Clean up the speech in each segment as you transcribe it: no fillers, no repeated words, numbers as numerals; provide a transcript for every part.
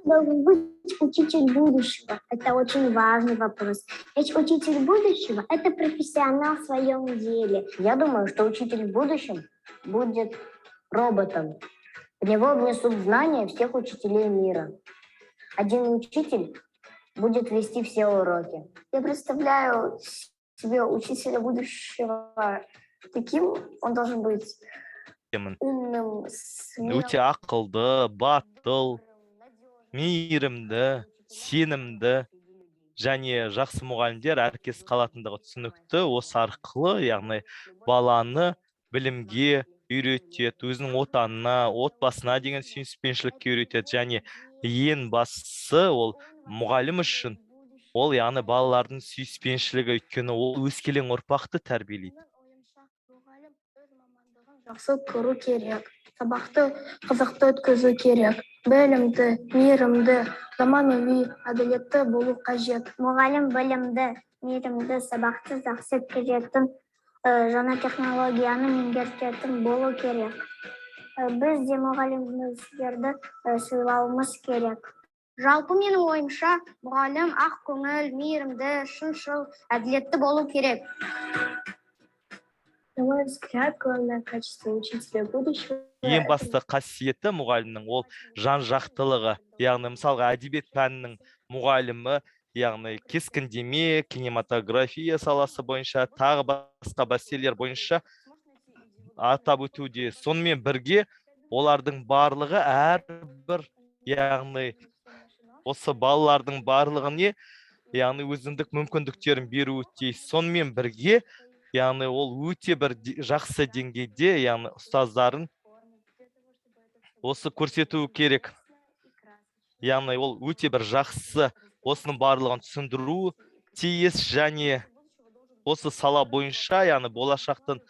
Должен быть учитель будущего. Это очень важный вопрос. Ведь учитель будущего– это профессионал в своем деле. Я думаю, что учитель в будущем будет роботом. В него внесут знания всех учителей мира. Один учитель будет вести все уроки. Я представляю себе учителя будущего таким, он должен быть умным, өте ақылды, батыл, мейірімді, сенімді және жақсы мұғалімдер әркез қалатындығы түсінікті. Осы арқылы, яғни баланы білімге үйретеді, өзінің отанына, отбасына деген сүйіспеншілікке үйретеді. Және ең бастысы ол мұғалім үшін ол яғни балалардың сүйіспеншілігі, өйткені ол өскелең ұрпақты тәрбиелейді. Жақсы көру керек, сабақты қызықты өткізу керек, білімді, мейірімді, заманауи, әділетті болу қажет. Мұғалім білімді, мейірімді, сабақты жақсы өткізетін, жаңа технологияны меңгеретін болу керек. Біз де мұғалімдерді сыйлауымыз керек. Жалпы менің ойымша, мұғалім ақ көңіл, мейірімді, шыншыл, әділетті болу керек. На мой взгляд, главное качество учителя будущего. Ең басты қасиеті мұғалімнің ол жан-жақтылығы. Яғни мысалға әдебиет пәнінің мұғалімі, яғни кескіндеме, кинематография саласы бойынша, тағы басқа мәселелер бойынша атап өтуде. Сонымен бірге олардың барлығы әрбір, яғни осы балалардың барлығына, яғни өзіндік мүмкіндіктерін беруі тиіс. Сонымен бірге яғни ол өте бір жақсы деңгейде, яғни ұстаздарын осы көрсету керек. Яғни ол өте бір жақсы осының барлығын түсіндіру тиіс, және осы сала бойынша, яғни болашақтың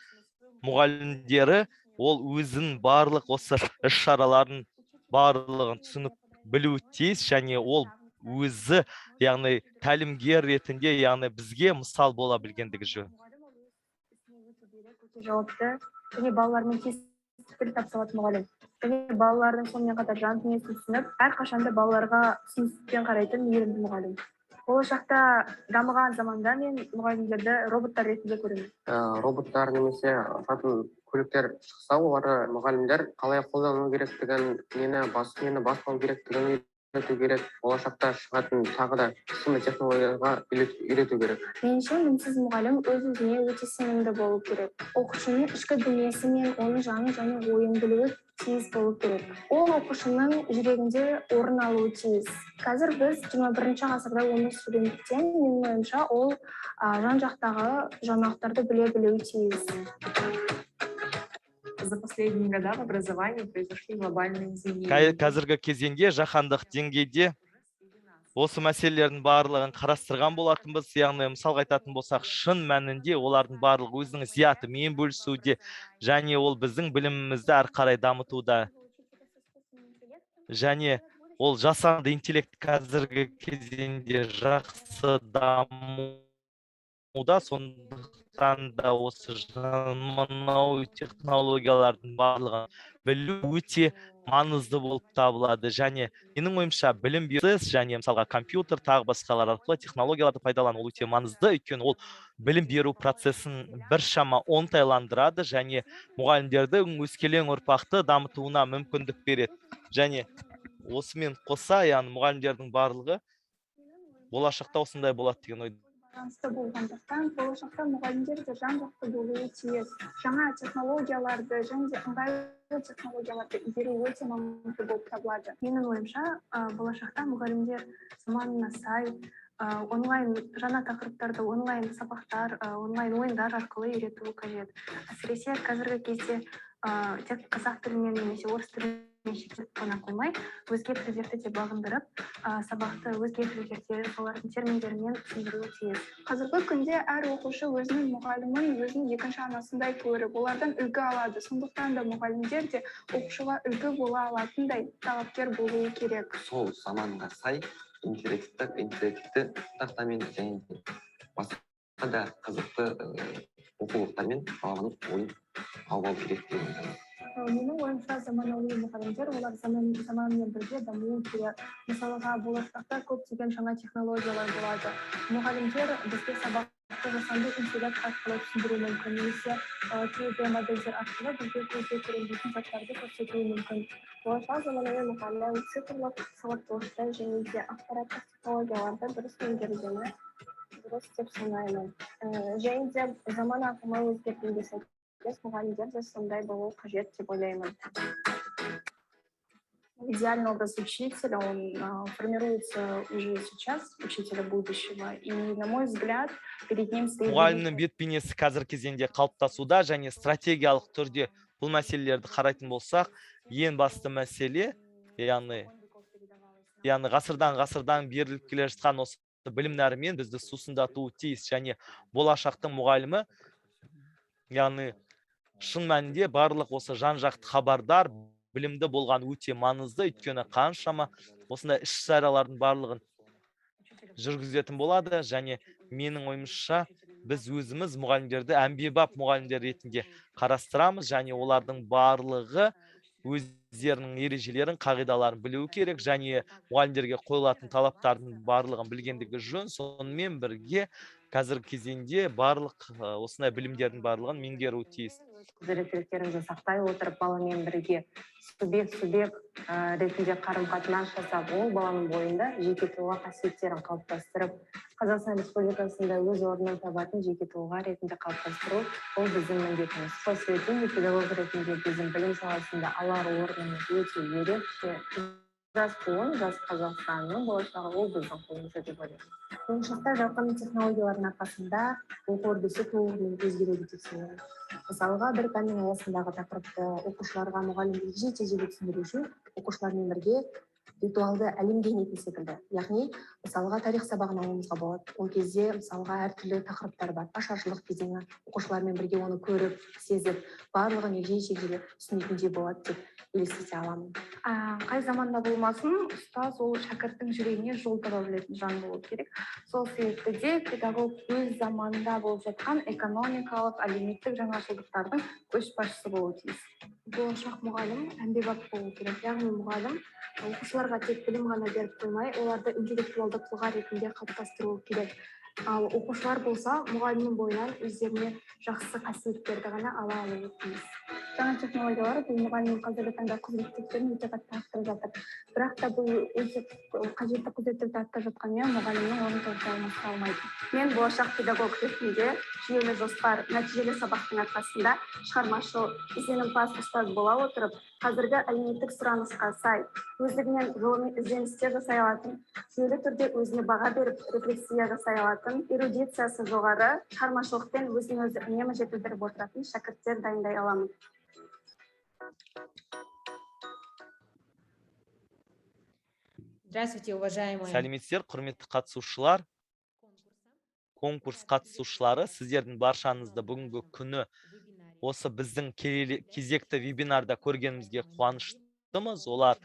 мұғалімдері ол өзінің барлық осы іс-шараларын барлығын түсініп білуі тиіс, және ол өзі, яғни тәлімгер ретінде, яғни бізге мысал бола білгендігі жөн. Жауапты және балалармен тез тіл тапса алатын мұғалім. Және балалардың сонымен қатар жан дүниесін түсініп, әрқашанда балаларға түсіністікпен қарайтын мейірімді мұғалім. Болашақта дамыған заманда мен мұғалімдерді роботтар ретінде көремін. Роботтар немесе ұшатын көліктер шықса, оларды мұғалімдер қалай қолдану керектігін, нені басқару керектігін үйрету керек. Болашақта шығатын тағы да сондай технологияға үйрету керек. Меніңше мінсіз мұғалім өз-өзіне өте сенімді болу керек. Оқушының ішкі дүниесі мен оның жаны және ойын білуі тиіс болу керек. Ол оқушының жүрегінде орын алуы тиіс. Қазір біз 21-ші ғасырда өмір сүргендіктен, менің ойымша, ол жан-жақтағы жаңалықтарды біле білуі тиіс. За последние годы в образовании произошли глобальные изменения. Қазіргі кезеңде жаһандық деңгейде осы мәселелердің барлығын қарастырған болатынбыз. Яғни мысалға айтатын болсақ, шын мәнінде олардың барлығы өзінің зиятымен бөлісуде, және ол біздің білімімізді әрі қарай дамытуда. Және ол жасанды интеллект қазіргі кезеңде жақсы дамуда, сондықтан да осы заманауи технологиялардың барлығын білу өте маңызды болып табылады. Және менің ойымша білім беру және мысалға компьютер тағы басқалар арқылы технологияларды пайдалану өте маңызды, өйткені ол білім беру процесін біршама оңтайландырады және мұғалімдердің өскелең ұрпақты дамытуына мүмкіндік береді. Және осымен қоса, яғни мұғалімдердің барлығы болашақта осындай болады деген ой. Болғандықтан, болашақта мұғалімдер де жан-жақты болуы тиіс. Жаңа технологияларды және де ыңғайлы технологияларды игеру өте маңызды болып табылады. Менің ойымша, болашақта мұғалімдер заманына сай онлайн жаңа тақырыптарды, онлайн сабақтар, онлайн ойындар арқылы үйретуі қажет. Әсіресе қазіргі кезде тек қазақ тілімен немесе орыс тілімен шектеліп қана қоймай, өзге тілдерді де бағындырып, сабақты өзге тілдерде солардың терминдерімен түсіндіруі тиіс. Қазіргі күнде әр оқушы өзінің мұғалімін өзінің екінші анасындай көріп, олардан үлгі алады. Сондықтан да мұғалімдер де оқушыға үлгі бола алатындай талапкер болуы керек. Сол заманға сай интерактивті тақтамен және басқа да қызықты оқулықтармен баланың ойын алып керек деген. Менің ойымша заманауи мұғалімдер олар заманмен бірге дамуы керек. Мысалға болашақта көптеген жаңа технологиялар болады. Мұғалімдер бізге сабақты жасанды интеллект арқылы түсіндіру мүмкін, немесе 3D модельдер арқылы бізге көзге көрінбейтін заттарды көрсетуі мүмкін. Болашақ заманауи мұғалім цифрлық сауаттылықты және де ақпараттық технологияларды дұрыс меңгергені дұрыс деп санаймын. Және де заман ағымы өзгергенге сәйкес мұғалімдер де сондай болу қажет деп ойлаймын. Идеальный образ учителя, он формируется уже сейчас, учителя будущего. И, на мой взгляд, перед ним стоит... мұғалімнің бет бейнесі қазір кезеңде қалыптасуда, және стратегиялық түрде бұл мәселелерді қарайтын болсақ, ең басты мәселе, яғни ғасырдан беріліп келе жатқан осы білім нәрімен бізді сусындатуы тиіс, және болашақтың мұғалімі, яғни шын мәнінде барлық осы жан-жақты хабардар, білімді болған өте маңызды, өйткені қаншама осындай іс-шаралардың барлығын жүргізетін болады, және менің ойымша біз өзіміз мұғалімдерді әмбебап мұғалімдер ретінде қарастырамыз, және олардың барлығы өздерінің ережелерін, қағидаларын білуі керек, және мұғалімдерге қойылатын талаптардың барлығын білгендігі жөн. Сонымен бірге қазіргі кезеңде барлық осындай білімдердің барлығын меңгеруі тиіс. Құзыреттіліктерін сақтай отырып, баламен бірге субъект ретінде қарым-қатынас жасап, ол баланың бойында жеке тұлға қасиеттерін қалыптастырып, Қазақстан Республикасында өз орнын табатын жеке тұлға ретінде қалыптастыру, ол біздің міндетіміз. Сол себептен педагог ретінде біздің білім саласында алар орнымыз өте ерекше. Жас буын, жас Қазақстанның болашағы, ол біздің қолымызда деп ойлаймын. Болашақта жалпы технологиялардың арқасында оқу үрдісі толығымен өзгереді деп санаймын. Мысалға, бір пәннің аясындағы тақырыпты оқушыларға мұғалім егжей-тегжейлі түсіндіру үшін оқушылармен бірге виртуалды әлемге енетін секілді. Яғни, мысалға тарих сабағын алуымызға болады. Ол кезде мысалға әртүрлі тақырыптар бар. Ашаршылық кезеңі, оқушылармен бірге оны көріп, сезіп, барлығын егжей-тегжейлі түсінетіндей болады деп елестете аламын. Қай заманда болмасын, ұстаз ол шәкірттің жүрегіне жол таба білетін жан болу керек. Сол себепті де педагог өз заманында болып жатқан экономикалық, әлеуметтік жаңашылдықтардың көшбасшысы болуы тиіс. Болашақ мұғалім әмбебап болу керек. Яғни мұғалім оқушыларға тек білім ғана беріп қоймай, оларды интеллектуалды тұлға ретінде қалыптастыру керек. Ал оқушылар болса, мұғалімнің бойынан өздеріне жақсы қасиеттерді ғана ала алуы тиіс. Жаңа технологиялар бұл мұғалімнің қазіргі таңда құзыреттіліктерін өте қатты арттырып жатыр. Бірақ та бұл өте қажетті құзыреттілікті арттырып жатқанымен мұғалімнің оны толықтай алмастыра алмайды. Мен болашақ педагог ретінде жүйелі жоспар, нәтижелі сабақтың арқасында шығармашыл, ізденімпаз ұстаз бола отырып, қазіргі әлеуметтік сұранысқа сай, өздігінен ғылыми ізденістер жасай алатын, жүйелі түрде өзіне баға беріп, рефлексия жасай алатын, эрудициясы жоғары, шығармашылықпен өзін өзі үнемі жетілдіріп отыратын шәкірттер дайындай аламын. Здравствуйте, уважаемые. Сәлеметсіздер, құрметті қатысушылар, конкурс қатысушылары, сіздердің баршаңызды бүгінгі күні осы біздің кезекті вебинарда көргенімізге қуаныштымыз. Олар,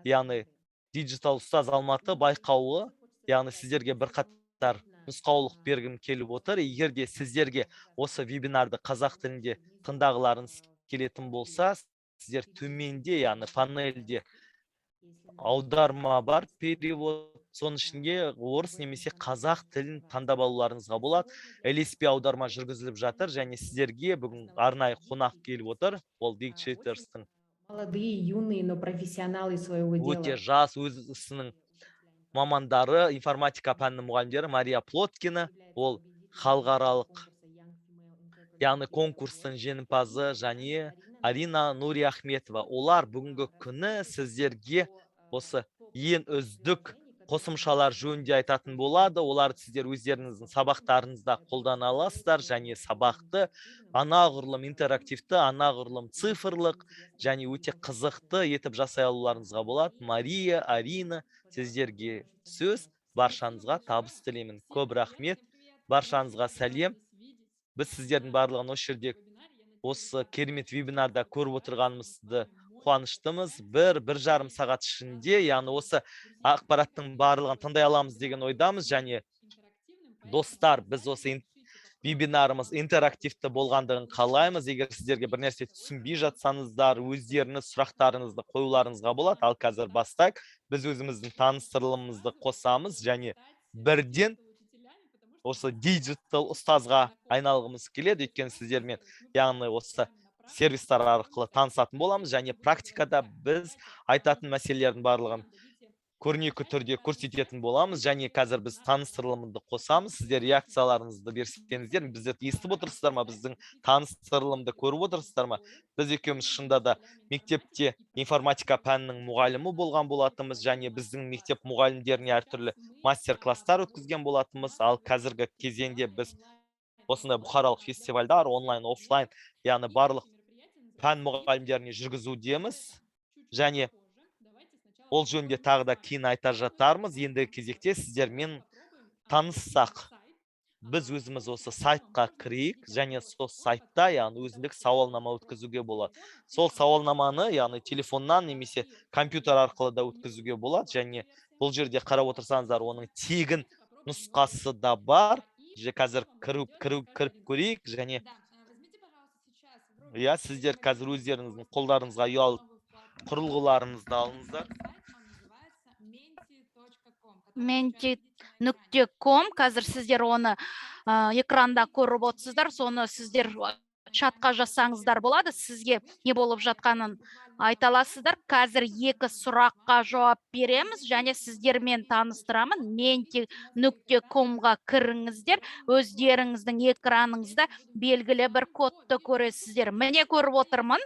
яғни Digital Ұстаз Алматы байқауы, яғни сіздерге бірқатар нұсқаулық бергім келіп отыр. Егер де сіздерге осы вебинарды қазақ тілінде тыңдағыларыңыз келетін болса, сіздер төменде, яғни панельде аударма бар, перевод, соның ішінде орыс немесе қазақ тілін таңдап алуларыңызға болады. LSP аударма жүргізіліп жатыр, және сіздерге бүгін арнайы қонақ келіп отыр. Ол Dictatorстың Молодые, юные, но профессионалы своего дела. өте жас, өз ісінің мамандары, информатика пәнінің мұғалімдері Мария Плоткина, ол халықаралық, яғни конкурстың жеңімпазы, және Арина Нуриахметова. Олар бүгінгі күні сіздерге осы ең үздік қосымшалар жөнінде айтатын болады. Олар сіздер өздеріңіздің сабақтарыңызда қолдана аласыздар, және сабақты анағұрлым интерактивті, анағұрлым цифрлық және өте қызықты етіп жасай алуларыңызға болады. Мария, Арина, сіздерге сөз, баршаңызға табыс тілеймін. Көп рахмет, баршаңызға сәлем. Біз сіздердің барлығын осы жерде осы керемет вебинарда көріп отырғанымызды қуаныштымыз. Бір жарым сағат ішінде, яғни осы ақпараттың барлығын тыңдай аламыз деген ойдамыз. Және достар, біз осы вебинарымыз интерактивті болғандығын қалаймыз. Егер сіздерге бір нәрсе түсінбей жатсаңыздар, өздеріңіз сұрақтарыңызды қоюларыңызға болады. Ал қазір бастайық. Біз өзіміздің таныстырылымымызды қосамыз және бірден осы диджитал ұстазға айналғымыз келеді. Өйткені сіздермен яғни осы сервистар арқылы танысатын боламыз және практикада біз айтатын мәселелердің барлығын көрнекі түрде көрсететін боламыз және қазір біз таныстырылымды қосамыз. Сіздер реакцияларыңызды берсеңіздер, бізді естіп отырсыздар ма, біздің таныстырылымды көріп отырсыздар ма? Біз екеуміз шында да мектепте информатика пәнінің мұғалімі болған болатынбыз және біздің мектеп мұғалімдеріне әртүрлі мастер-класстар өткізген болатынбыз. Ал қазіргі кезеңде біз осындай бұқаралық фестивальдар онлайн, офлайн, яғни барлық пән мұғалімдеріне жүргізудеміз және ол жөнінде тағы да кейін айта жатармыз. Ендігі кезекте сіздермен таныссақ, біз өзіміз осы сайтқа кірейік және сол сайтта яғни өзіндік сауалнама өткізуге болады. Сол сауалнаманы яғни телефоннан немесе компьютер арқылы да өткізуге болады және бұл жерде қарап отырсаңыздар, оның тегін нұсқасы да бар. Қазір кіріп көрейік және сіздер қазір өздеріңіздің қолдарыңызға ұялы құрылғыларыңызды алыңыздар. menti.com қазір сіздер оны экранда көріп отырсыздар. Соны сіздер чатқа жазсаңыздар болады. Сізге не болып жатқанын айта аласыздар. Қазір 2 сұраққа жауап береміз және сіздермен таныстырамын. menti.com-ға кіріңіздер. Өздеріңіздің экраныңызда белгілі бір кодты көресіздер. Міне көріп отырмын.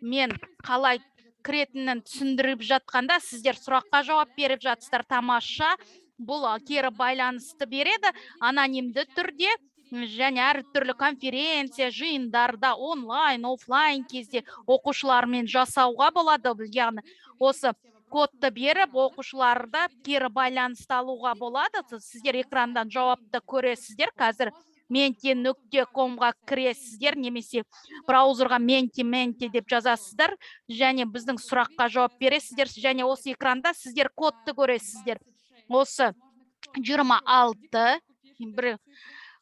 Мен қалай кіретінін түсіндіріп жатқанда сіздер сұраққа жауап беріп жатсыздар. Тамаша. Бұл кері байланысты береді анонимді түрде және әртүрлі конференция, жиындарда онлайн, офлайн кезде оқушылармен жасауға болады. Яғни осы кодты беріп оқушыларда кері байланысты алуға болады. Сіздер экрандан жауапты көресіздер. Қазір menti.com-ға кіресіздер немесе браузерға menti деп жазасыздар және біздің сұраққа жауап бересіздер және осы экранда сіздер кодты көресіздер. Осы 26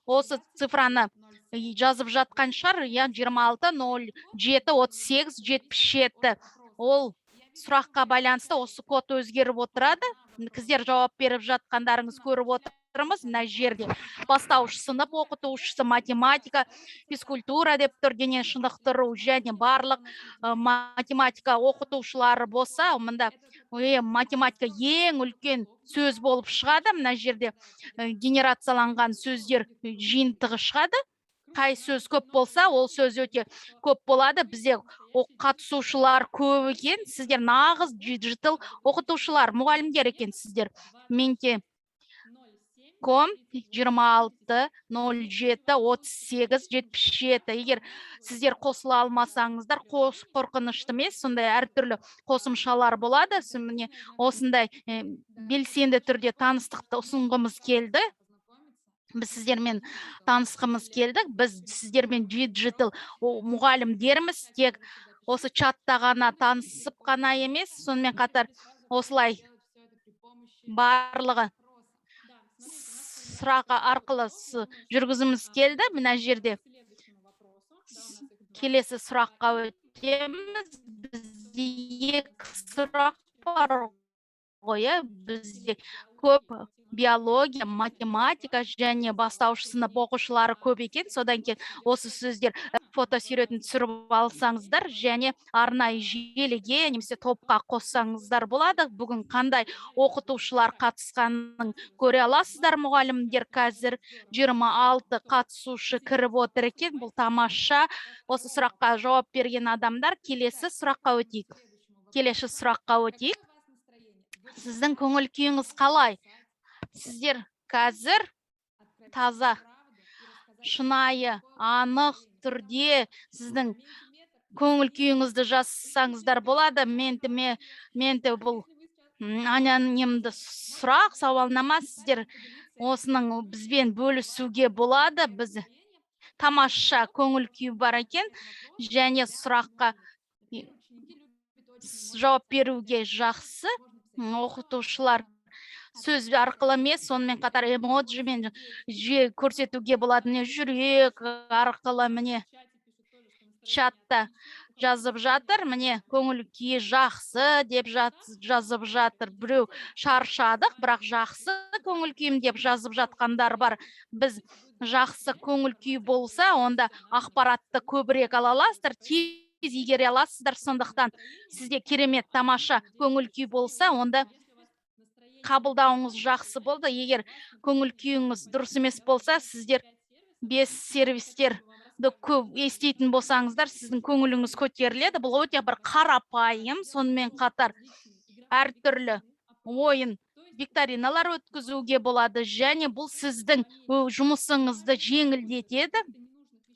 осы цифраны жазып жатқан шығар, 26-07-38-77. Ол сұраққа байланысты осы код өзгеріп отырады. Сіздер жауап беріп жатқандарыңыз көріп отырмыз. Мына жерде бастауыш сынып оқытушысы, математика, физкультура деп тұр, дене шынықтыру және барлық математика оқытушылары болса, мында математика ең үлкен сөз болып шығады. Мына жерде генерацияланған сөздер жиынтығы шығады. Қай сөз көп болса, ол сөз өте көп болады. Бізде қатысушылар көп екен. Сіздер нағыз диджитал оқытушылар, мұғалімдер екен сіздер. menti.com 26-07-38-77. Егер сіздер қосыла алмасаңыздар, қорқынышты емес, сондай әртүрлі қосымшалар болады. Міне осындай белсенді түрде таныстықты ұсынғымыз келді. Біз сіздермен танысқымыз келдік. Біз сіздермен диджитал мұғалімдеріміз, тек осы чатта ғана танысып қана емес, сонымен қатар осылай барлығы сұрақ арқылы жүргізіміз келді. Мына жерде келесі сұраққа өтеміз. Бізде 2 сұрақ бар ғой. Бізде көп биология, математика және бастауыш сынып оқушылары көп екен. Содан кейін осы сөздер фотосуретін түсіріп алсаңыздар және арнайы желіге немесе топқа қоссаңыздар болады. Бүгін қандай оқытушылар қатысқанын көре аласыздар мұғалімдер. Қазір 26 қатысушы кіріп отыр екен. Бұл тамаша. Осы сұраққа жауап берген адамдар, келесі сұраққа өтейік. Сіздің көңіл күйіңіз қалай? Сіздер қазір таза, шынайы, анық түрде сіздің көңіл күйіңізді жазсаңыздар болады. Менті бұл анонимді сұрақ, сауалнама. Сіздер осының бізбен бөлісуге болады. Біз тамаша көңіл күй бар екен және сұраққа жауап беруге жақсы. Оқытушылар сөз арқылы емес, сонымен қатар эмоджимен көрсетуге болады. Міне жүрек арқылы міне чатта жазып жатыр. Міне көңіл күйі жақсы деп жазып жатыр. Біреу шаршадық, бірақ жақсы көңіл күйім деп жазып жатқандар бар. Біз жақсы көңіл күй болса, онда ақпаратты көбірек ала аласыздар, тез игере аласыздар. Сондықтан сізде керемет тамаша көңіл күй болса, онда қабылдауыңыз жақсы болды. Егер көңіл күйіңіз дұрыс емес болса, сіздер бес сервистерді көп естейтін болсаңыздар, сіздің көңіліңіз көтеріледі. Бұл өте бір қарапайым, сонымен қатар әртүрлі ойын викториналар өткізуге болады, және бұл сіздің жұмысыңызды жеңілдетеді.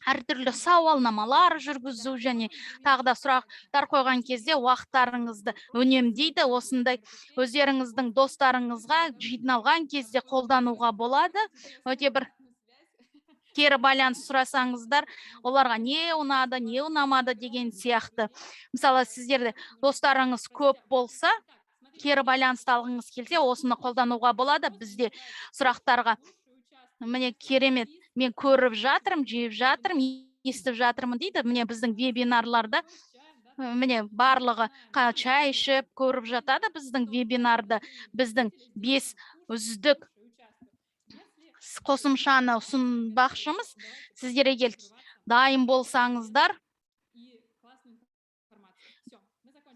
Әртүрлі сауалнамалар жүргізу және тағы да сұрақтар қойған кезде уақыттарыңызды үнемдейді. Осындай өздеріңіздің достарыңызға жиналған кезде қолдануға болады. Өте бір кері байланыс сұрасаңыздар, оларға не ұнады, не ұнамады деген сияқты. Мысалы, сіздерде достарыңыз көп болса, кері байланысты алғыңыз келсе, осыны қолдануға болады. Бізде сұрақтарға міне керемет, мен көріп жатырмын, жеп жатырмын, естіп жатырмын дейді. Міне біздің вебинарларда міне барлығы чай ішіп көріп жатады біздің вебинарды. Біздің 5 үздік қосымшаны ұсынбақшымыз. Сіздер егер дайын болсаңыздар,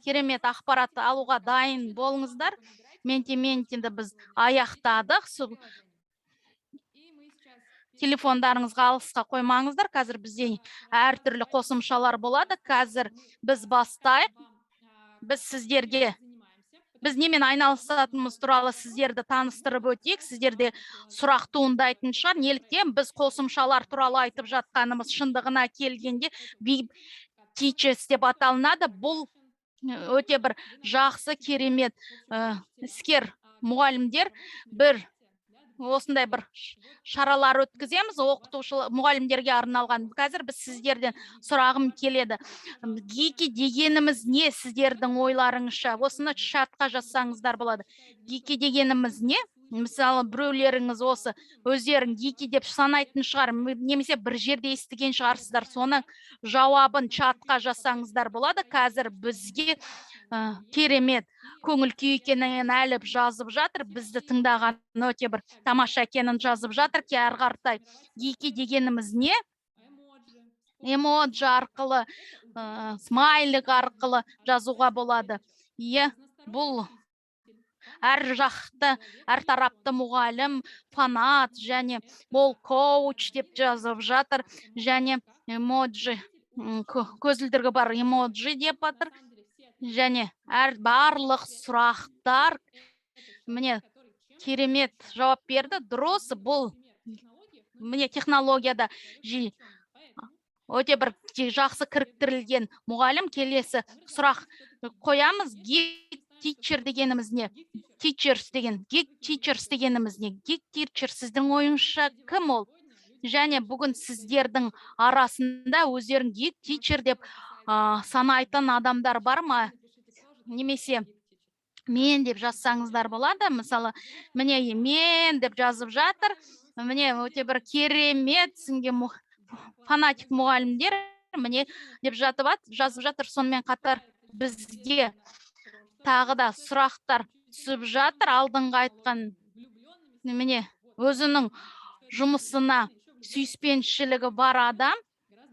керемет ақпаратты алуға дайын болыңыздар. Ментиментинді біз аяқтадық. Телефондарыңызға алысқа қоймаңыздар. Қазір бізде әртүрлі қосымшалар болады. Қазір біз бастайық. Біз немен айналысатынымыз туралы сіздерді таныстырып өтейік. Сіздерде сұрақ туындайтын шығар. Неліктен біз қосымшалар туралы айтып жатқанымыз шындығына келгенде Teachers деп аталынады. Бұл өте бір жақсы, керемет іскер мұғалімдер осындай бір шаралар өткіземіз, оқытушы мұғалімдерге арналған. Қазір біз сіздерден сұрағым келеді. Гики дегеніміз не, сіздердің ойларыңызша? Осыны чатқа жазсаңыздар болады. Гики дегеніміз не? Мысалы, біреулеріңіз осы өздерін гики деп санайтын шығар, немесе бір жерде естіген шығарсыздар. Соның жауабын чатқа жазсаңыздар болады. Қазір бізге керемет көңіл күй екенін әліп жазып жатыр. Бізді тыңдаған өте бір тамаша екенін жазып жатыр. Ар қартай гики дегеніміз не? Эмоджи арқылы, смайлик арқылы жазуға болады. Бұл әр жақты, әр тарапты мұғалім, фанат және бол коуч деп жазып жатыр. Және эмоджи, көзілдіргі бар эмоджи деп жатыр. Және барлық сұрақтар міне керемет жауап берді. Дұрыс, бұл міне технологияда өте бір жақсы кіріктірілген мұғалім. Келесі сұрақ қоямыз. Teacher дегеніміз не? Teachers дегеніміз не? Teacher сіздің ойыңызша кім ол? Және бүгін сіздердің арасында өздерін teacher деп санайтын адамдар бар ма? Немесе мен деп жазсаңыздар болады. Мысалы, міне мен деп жазып жатыр. Міне өте бір керемет сіңген фанатик мұғалімдер міне деп жазып жатыр. Сонымен қатар бізге тағы да сұрақтар түсіп жатыр. Алдыңғы айтқан міне өзінің жұмысына сүйіспеншілігі бар адам,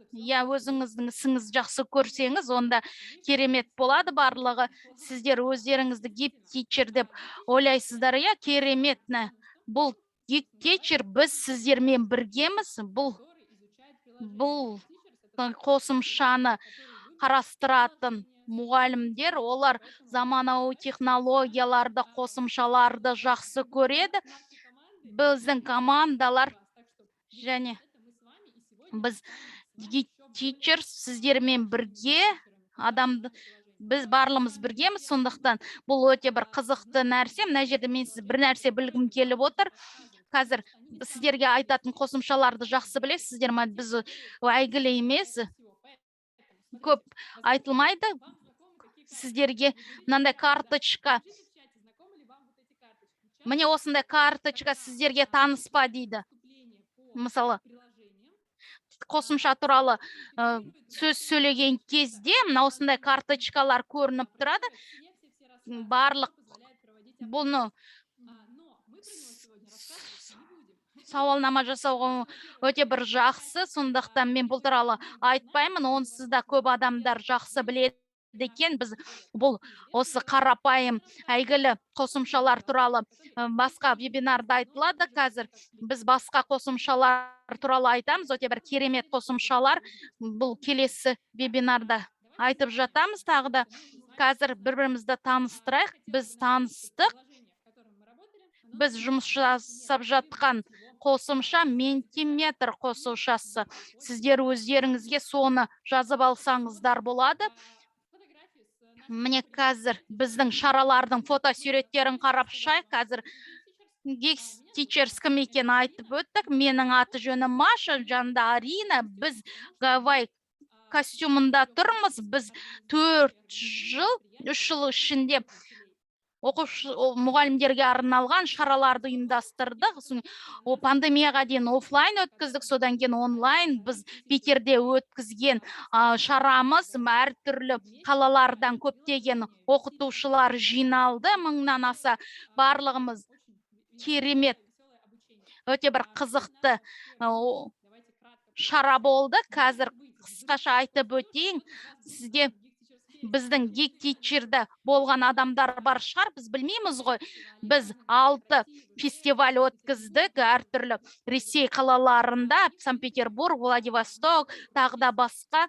өзіңіздің ісіңіз жақсы көрсеңіз, онда керемет болады барлығы. Сіздер өздеріңізді гик тичер деп ойлайсыздар, керемет. Бұл гик тичер, біз сіздермен біргеміз. Бұл қосымшаны қарастыратын мұғалімдер, олар заманауи технологияларды, қосымшаларды жақсы көреді. Біздің командалар және біз teachers сіздермен бірге, біз барлымыз біргеміз. Сондықтан бұл өте бір қызықты нәрсе. Мына жерде мен бір нәрсе білгім келіп отыр. Қазір сіздерге айтатын қосымшаларды жақсы білесіз. Сіздер біз әйгілі емес, көп айтылмайды. Сіздерге мынандай карточка міне осындай карточка сіздерге таныс па дейді. Мысалы, қосымша туралы сөз сөйлеген кезде мына осындай карточкалар көрініп тұрады. Барлық бұны сауалнама жасауға өте бір жақсы, сондықтан мен бұл туралы айтпаймын, онсыз да көп адамдар жақсы біледі екен. Біз бұл осы қарапайым әйгілі қосымшалар туралы басқа вебинарда айтылады. Қазір біз басқа қосымшалар туралы айтамыз, өте бір керемет қосымшалар. Бұл келесі вебинарда айтып жатамыз. Тағы да қазір бір-бірімізді таныстырайық. Біз таныстық. Біз жұмыс жасап жатқан қосымша Mentimeter қосымшасы. Сіздер өздеріңізге соны жазып алсаңыздар болады. Міне қазір біздің шаралардың фотосуреттерін қарап шығайық. Қазір Geeks Teachers кім екенін айтып өттік. Менің аты жөнім Маша, жанында Арина. Біз Гавай костюмында тұрмыз. Біз 4 жыл, 3 жыл ішінде мұғалімдерге арналған шараларды ұйымдастырдық. Пандемияға дейін офлайн өткіздік, содан кейін онлайн. Біз Питерде өткізген шарамыз әртүрлі қалалардан көптеген оқытушылар жиналды. 1000-нан аса барлығымыз керемет, өте бір қызықты шара болды. Қазір қысқаша айтып өтейін. Сізге біздің Geek Teacher'да болған адамдар бар шығар, біз білмейміз ғой. Біз 6 фестиваль өткіздік әртүрлі Ресей қалаларында, Санкт-Петербург, Владивосток, тағы да басқа.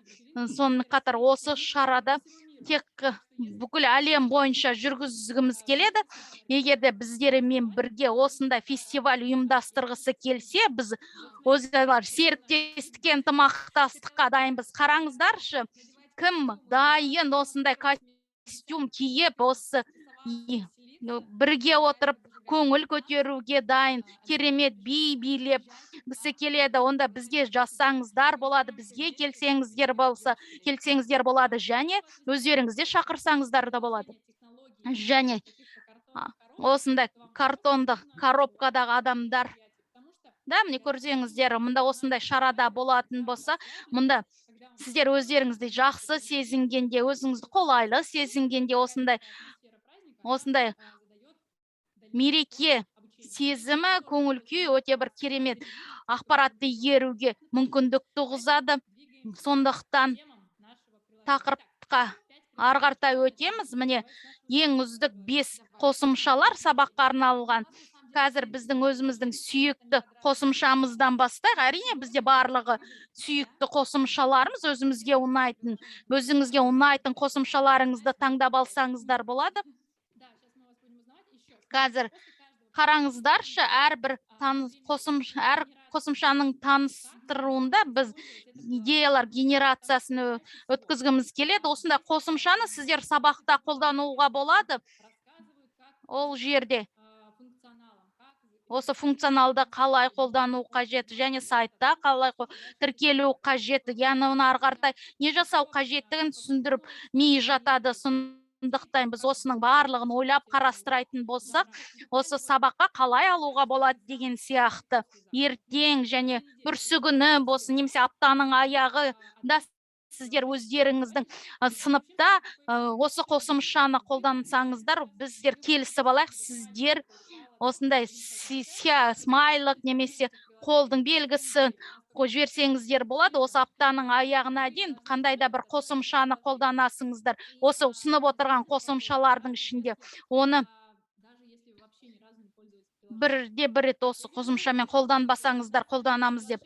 Сонымен қатар осы шарада тек бүкіл әлем бойынша жүргізгіміз келеді. Егерде біздермен бірге осындай фестиваль ұйымдастырғысы келсе, біз өздері серіктестікке, ынтымақтастыққа дайынбыз. Қараңыздаршы, кім дайын осындай костюм киіп, осы бірге отырып көңіл көтеруге дайын, керемет би билеп келеді. Онда бізге жазсаңыздар болады, бізге келсеңіздер болады, және өздеріңізде шақырсаңыздар да болады. Және осындай картонды коробкадағы адамдар да, міне көрсеңіздер, мұнда осындай шарада болатын болса, мұнда сіздер өздеріңізді жақсы сезінгенде, өзіңізді қолайлы сезінгенде, осындай мереке сезімі, көңіл күй өте бір керемет ақпаратты еруге мүмкіндік туғызады. Сондықтан тақырыпқа арғартай өтеміз. Міне ең үздік 5 қосымшалар сабаққа арналған. Қазір біздің өзіміздің сүйікті қосымшамыздан бастайық. Әрине бізде барлығы сүйікті қосымшаларымыз, өзіңізге ұнайтын қосымшаларыңызды таңдап алсаңыздар болады. Қазір қараңыздаршы, әр қосымшаның таныстыруында біз идеялар генерациясын өткізгіміз келеді. Осындай қосымшаны сіздер сабақта қолдануға болады. Ол жерде осы функционалды қалай қолдану қажет, және сайтта қалай тіркелу қажет, яғни оны арғартай не жасау қажеттігін түсіндіріп мей жатады. Сондықтан біз осының барлығын ойлап қарастырайтын болсақ, осы сабаққа қалай алуға болады деген сияқты. Ертең және бүрсігүні болсын, немесе аптаның аяғы да сіздер өздеріңіздің сыныпта осы қосымшаны қолдансаңыздар, біздер келісіп алайық, сіздер осындай смайлық немесе қолдың белгісін жіберсеңіздер болады. Осы аптаның аяғына дейін қандай да бір қосымшаны қолданасыңыздар. Осы ұсынып отырған қосымшалардың ішінде оны бір рет осы қосымшамен қолданбасаңыздар, қолданамыз деп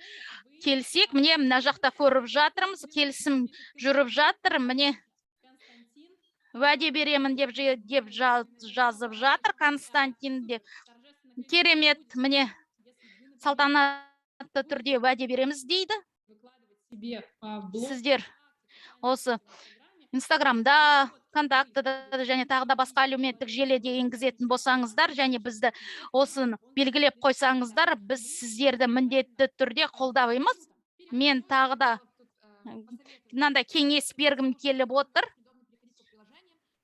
келсек, міне мына жақта көріп жатырмыз, келісім жүріп жатыр. Міне уәде беремін деп жазып жатыр Константин де. Керемет, міне салтанатты түрде уәде береміз дейді. Сіздер осы Инстаграмда, контактыда және тағы да басқа әлеуметтік желіде енгізетін болсаңыздар, және бізді осын белгілеп қойсаңыздар, біз сіздерді міндетті түрде қолдаймыз. Мен тағы да мынандай кеңес бергім келіп отыр.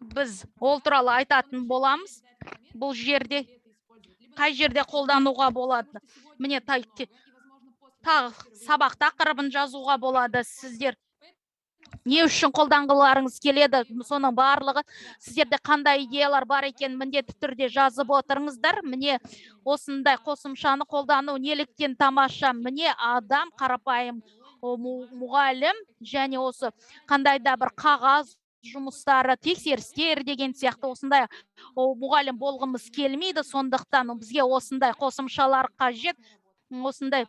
Біз ол туралы айтатын боламыз бұл жерде. қай жерде қолдануға болады. Міне тағы сабақ тақырыбын жазуға болады. Сіздер не үшін қолданғыларыңыз келеді, соның барлығы сіздерде қандай идеялар бар екен міндетті түрде жазып отырыңыздар. Міне осындай қосымшаны қолдану неліктен тамаша. Міне адам қарапайым мұғалім және осы қандай да бір қағаз жұмыстары, тексерістер деген сияқты осындай мұғалім болғымыз келмейді. Сондықтан бізге осындай қосымшалар қажет. Осындай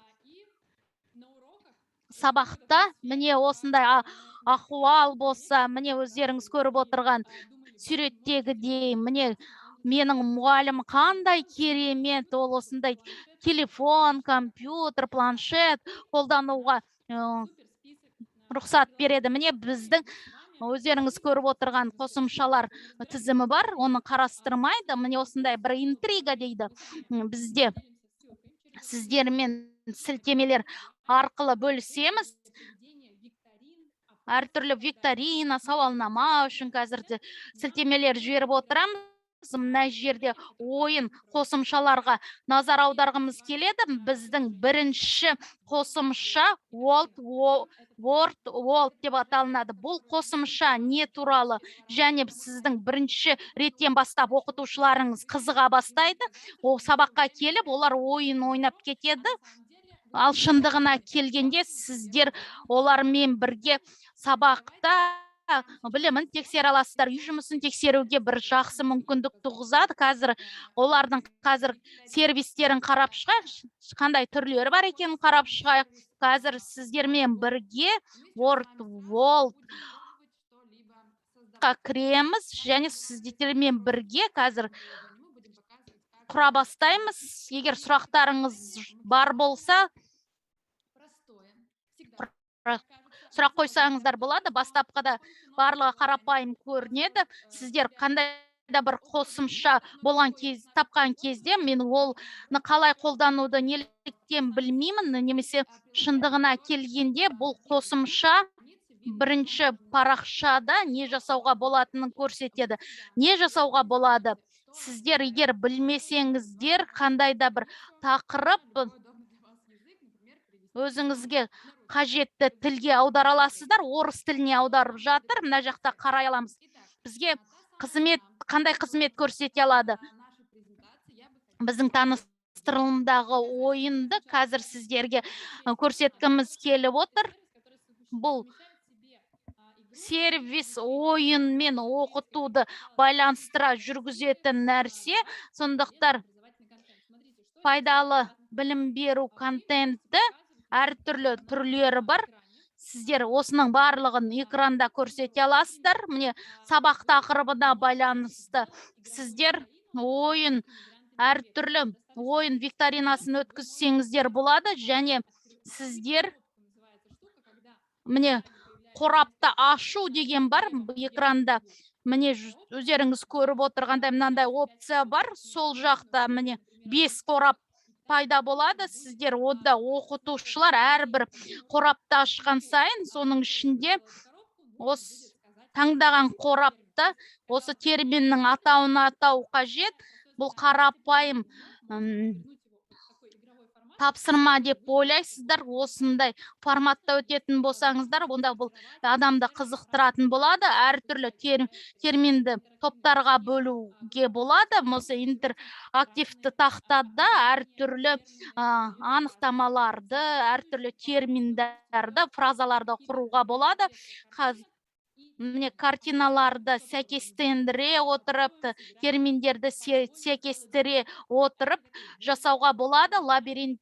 сабақта міне осындай ахуал болса, міне өздеріңіз көріп отырған суреттегідей, міне менің мұғалім қандай керемет, ол осындай телефон, компьютер, планшет қолдануға рұқсат береді. Міне біздің өздеріңіз көріп отырған қосымшалар тізімі бар, оны қарастырмайды. Міне осындай бір интрига дейді. Бізде сіздермен сілтемелер арқылы бөлісеміз. Әртүрлі викторина, сауалнама үшін қазірде сілтемелер жіберіп отырамыз. Мына жерде ойын қосымшаларға назар аударғымыз келеді. Біздің бірінші қосымша Word деп аталынады. Бұл қосымша не туралы және сіздің бірінші реттен бастап оқытушыларыңыз қызыға бастайды. Ол сабаққа келіп, олар ойын ойнап кетеді. Ал шындығына келгенде сіздер олармен бірге сабақта білімін тексере аласыздар. Үй жұмысын тексеруге бір жақсы мүмкіндік туғызады. Қазір олардың сервистерін қарап шығайық, қандай түрлері бар екенін қарап шығайық. Қазір сіздермен бірге WordWall-ға кіреміз және сіздермен бірге қазір құра бастаймыз. Егер сұрақтарыңыз бар болса, сұрақ қойсаңыздар болады. Бастапқыда барлығы қарапайым көрінеді. Сіздер қандай да бір қосымша тапқан кезде мен оны қалай қолдануды неліктен білмеймін, немесе шындығына келгенде бұл қосымша бірінші парақшада не жасауға болатынын көрсетеді. Не жасауға болады? Сіздер егер білмесеңіздер, қандай да бір тақырып өзіңізге қажетті тілге аудара аласыздар. Орыс тіліне аударып жатыр. Мына жақта қарай аламыз. Бізге қандай қызмет көрсете алады? Біздің таныстырылымдағы ойынды қазір сіздерге көрсеткіміз келіп отыр. Бұл сервис ойын мен оқытуды байланыстыра жүргізетін нәрсе. Сондықтан пайдалы білім беру контенті әртүрлі түрлері бар. Сіздер осының барлығын экранда көрсете аласыздар. Міне сабақ тақырыбына байланысты сіздер әртүрлі ойын викторинасын өткізсеңіздер болады. Және сіздер міне қорапта ашу деген бар экранда. Міне өздеріңіз көріп отырғандай мынандай опция бар. Сол жақта міне 5 қорап пайда болады. Сіздер онда оқытушылар әрбір қорапты ашқан сайын, соның ішінде осы таңдаған қорапта осы терминнің атауын атау қажет. Бұл қарапайым тапсырма деп ойлайсыздар. Осындай форматта өтетін болсаңыздар, онда бұл адамды қызықтыратын болады. Әртүрлі терминді топтарға бөлуге болады. Осы интерактивті тақтада әртүрлі анықтамаларды, әртүрлі терминдерді, фразаларды құруға болады. Міне картиналарды сәйкестендіре отырып, терминдерді сәйкестіре отырып жасауға болады. Лабиринт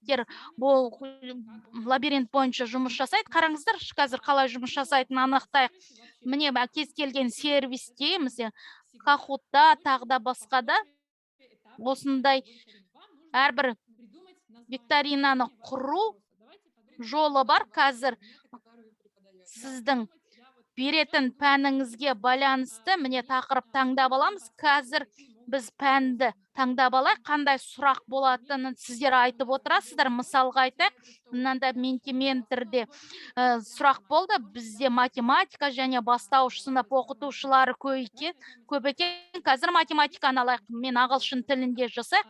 бойынша жұмыс жасайды. Қараңыздар, қазір қалай жұмыс жасайтын анықтайық. Міне кез келген сервисте, мысалы Kahoot-та, тағы да басқада осындай әрбір викторинаны құру жолы бар. Қазір сіздің беретін пәніңізге байланысты міне тақырып таңдап аламыз. Қазір біз пәнді таңдап алайық. Қандай сұрақ болатынын сіздер айтып отырасыздар. Мысалға айтайық, мынандай ментиментрде сұрақ болды. Бізде математика және бастауыш сынып оқытушылары көп екен. Қазір математиканы алайық. Мен ағылшын тілінде жасайық.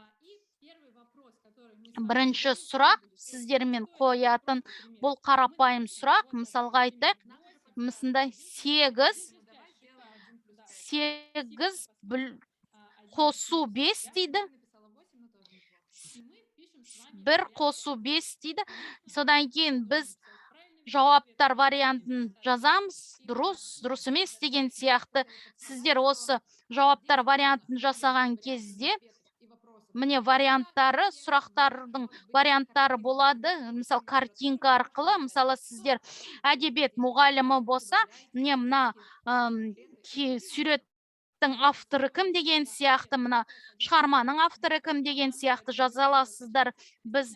Бірінші сұрақ сіздермен қоятын бұл қарапайым сұрақ. Мысалға айтайық, мындай 8 қосу 5 дейді. 1 қосу 5 дейді. Содан кейін біз жауаптар вариантын жазамыз. Дұрыс емес деген сияқты. Сіздер осы жауаптар вариантын жасаған кезде міне варианттары, сұрақтардың варианттары болады. Мысалы, картинка арқылы, мысалы, сіздер әдебиет мұғалімі болса, міне мына суреттің авторы кім деген сияқты, мына шығарманың авторы кім деген сияқты жаза аласыздар. Біз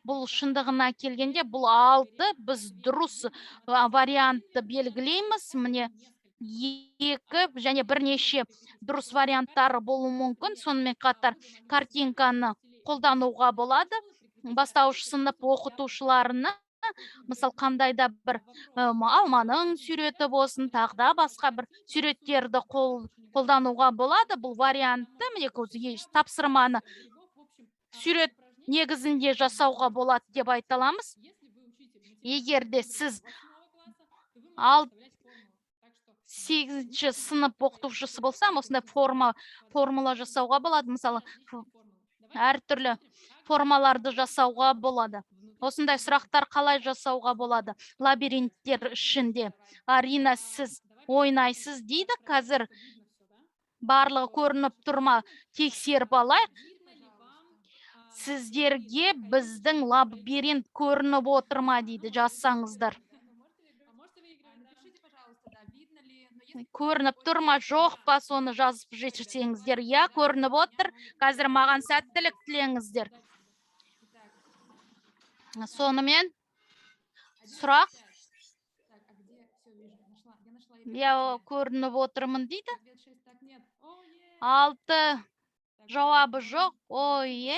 бұл шындығына келгенде бұл 6 біз дұрыс вариантты белгілейміз. Міне 2 және бірнеше дұрыс варианттары болуы мүмкін. Сонымен қатар картинканы қолдануға болады. Бастауыш сынып оқытушыларына, мысал қандайда бір алманың суреті болсын, тағда басқа бір суреттерді қолдануға болады. Бұл вариантты міне тапсырманы сурет негізінде жасауға болады деп айта аламыз. Егер де сіз 8-ші сынып оқытушысы болса, осындай формула жасауға болады. Мысалы, әртүрлі формаларды жасауға болады. Осындай сұрақтар қалай жасауға болады? Лабиринттер ішінде. Арина, сіз ойнайсыз дейді. Қазір барлығы көрініп тұрма, тексеріп алайық. Сіздерге біздің лабиринт көрініп отырма дейді, жазсаңыздар. Көрініп тұрма, жоқ па, соны жазып жетірсеңіздер. Я, көрініп отыр. Қазір маған сәттілік тілеңіздер. Сонымен сұрақ. Я көрініп отырмын дейді. 6 жауабы жоқ. Ой,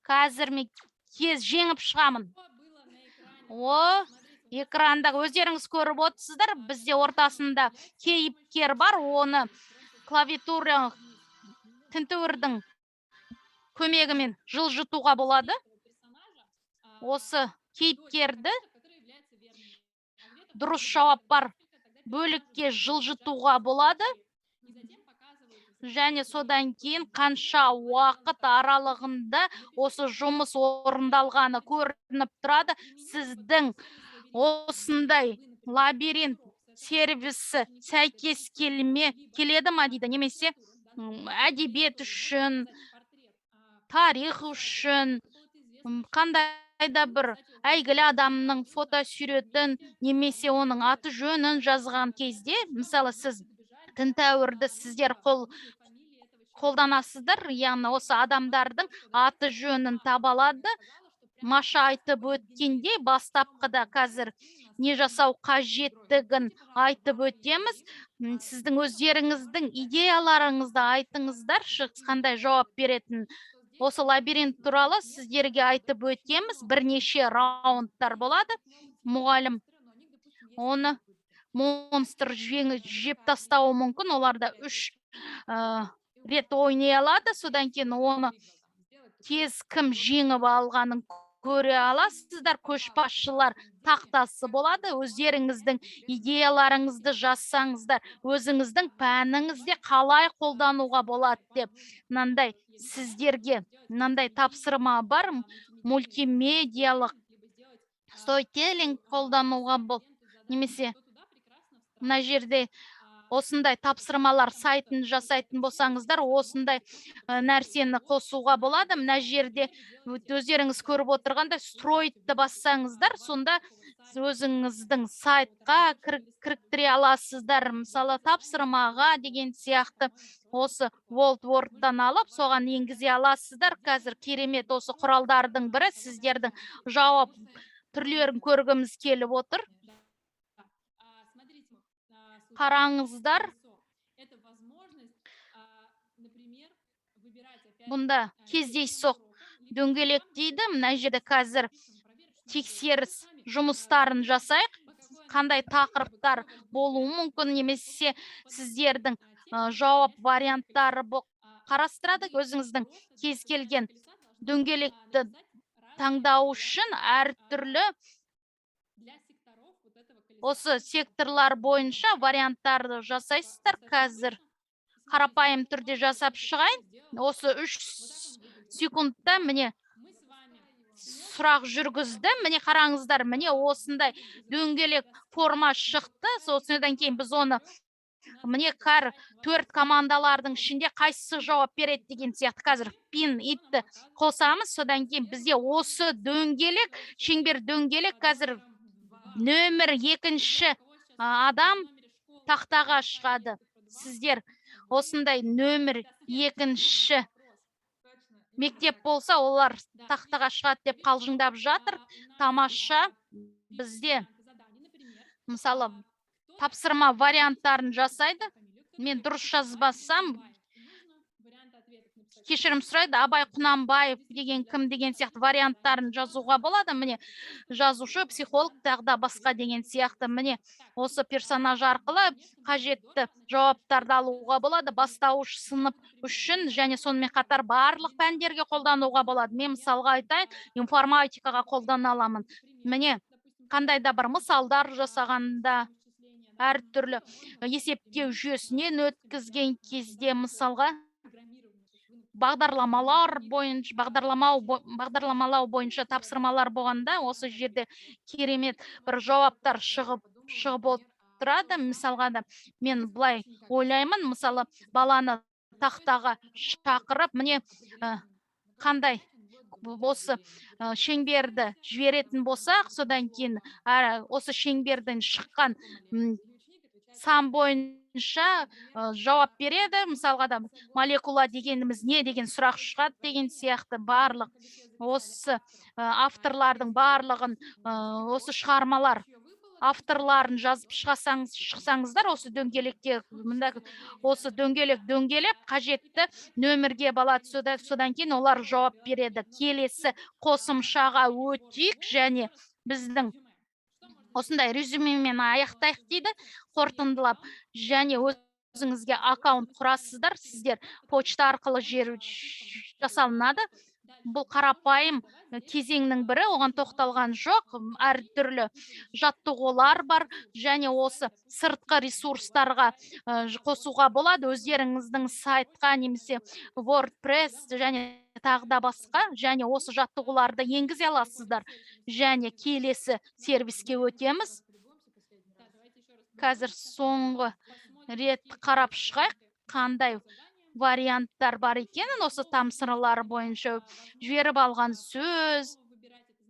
қазір мен жеңіп шығамын. Экранда өздеріңіз көріп отырсыздар. Бізде ортасында кейіпкер бар. Оны клавиатура тінтуірдің көмегімен жылжытуға болады. Осы кейіпкерді дұрыс жауап бар бөлікке жылжытуға болады. Және содан кейін қанша уақыт аралығында осы жұмыс орындалғаны көрініп тұрады. Сіздің осындай лабиринт сервисі сәйкес келеді ма дейді. Немесе әдебиет үшін, тарих үшін, қандайда бір әйгілі адамның фотосуретін немесе оның аты жөнін жазған кезде, мысалы, сіз тінтәуірді сіздер қолданасыздар, яғни осы адамдардың аты жөнін табалады. Маша айтып өткенде бастапқыда қазір не жасау қажеттігін айтып өтеміз. Сіздің өздеріңіздің идеяларыңызды айтыңыздар, қандай жауап беретін. Осы лабиринт туралы сіздерге айтып өтеміз. Бірнеше раундтар болады. Мұғалім оны монстр жеп тастауы мүмкін. Оларда 3 рет ойнай алады. Содан кейін оны тез кім жеңіп алғанын көре аласыздар. Көшбасшылар тақтасы болады. Өздеріңіздің идеяларыңызды жазсаңыздар, өзіңіздің пәніңізде қалай қолдануға болады деп. Мынандай сіздерге мынандай тапсырма бар. Мультимедиялық storytelling қолдануға бұл. Немесе мына жерде осындай тапсырмалар сайтын жасайтын болсаңыздар, осындай нәрсені қосуға болады. Мына жерде өздеріңіз көріп отырғандай стройтты бассаңыздар, сонда өзіңіздің сайтқа кіріктіре аласыздар. Мысалы, тапсырмаға деген сияқты осы Word-дан алып, соған енгізе аласыздар. Қазір керемет осы құралдардың бірі. Сіздердің жауап түрлерін көргіміз келіп отыр. Қараңыздар. Бұнда кездейсоқ дөңгелек дейді. Мына жерде қазір тексеріс жұмыстарын жасайық. Қандай тақырыптар болуы мүмкін, немесе сіздердің жауап варианттары қарастырады. Өзіңіздің кез келген дөңгелекті таңдау үшін әртүрлі осы секторлар бойынша варианттарды жасайсыздар. Қазір қарапайым түрде жасап шығайын. Осы 3 секундта міне сұрақ жүргізді. Міне қараңыздар, міне осындай дөңгелек форма шықты. Содан кейін біз оны міне 4 командалардың ішінде қайсысы жауап береді деген сияқты қазір пин итті қосамыз. Содан кейін бізде осы дөңгелек, шеңбер дөңгелек қазір нөмір 2-ші адам тақтаға шығады. Сіздер осындай нөмір 2-ші мектеп болса, олар тақтаға шығады деп қалжыңдап жатыр. Тамаша. Бізде мысалы тапсырма варианттарын жасайды. Мен дұрыс жазбасам кешірім сұрайды. Абай Құнанбаев деген кім деген сияқты варианттарын жазуға болады. Міне жазушы, психолог, тағда басқа деген сияқты. Міне осы персонаж арқылы қажетті жауаптарды алуға болады. Бастауыш сынып үшін және сонымен қатар барлық пәндерге қолдануға болады. Мен мысалға айтайын, информатикаға қолдана аламын. Міне қандай да бір мысалдар жасағанда әртүрлі есептеу жүйесінен өткізген кезде мысалға бағдарламалау бойынша тапсырмалар болғанда осы жерде керемет бір жауаптар шығып отырады. Мысалға да мен былай ойлаймын, мысалы баланы тақтаға шақырып, міне қандай осы шеңберді жіберетін болсақ, содан кейін осы шеңберден шыққан сан бойынша жауап береді. Мысалға да молекула дегеніміз не деген сұрақ шығады деген сияқты барлық осы авторлардың барлығын осы шығармалар авторларын жазып шықсаңыздар, осы дөңгелекке осы дөңгелеп қажетті нөмірге балады. Содан кейін олар жауап береді. Келесі қосымшаға өтейік және біздің осындай резюмемен аяқтайық дейді. Қорытындылап және өзіңізге аккаунт құрасыздар. Сіздер почта арқылы жасалынады. Бұл қарапайым кезеңнің бірі, оған тоқталған жоқ. Әртүрлі жаттығулар бар және осы сыртқы ресурстарға қосуға болады. Өздеріңіздің сайтқа немесе WordPress және тағда басқа және осы жаттығуларды енгізе аласыздар. Және келесі сервиске өтеміз. Қазір соңғы рет қарап шығайық, қандай варианттар бар екенін. Осы тапсырмалар бойынша жіберіп алған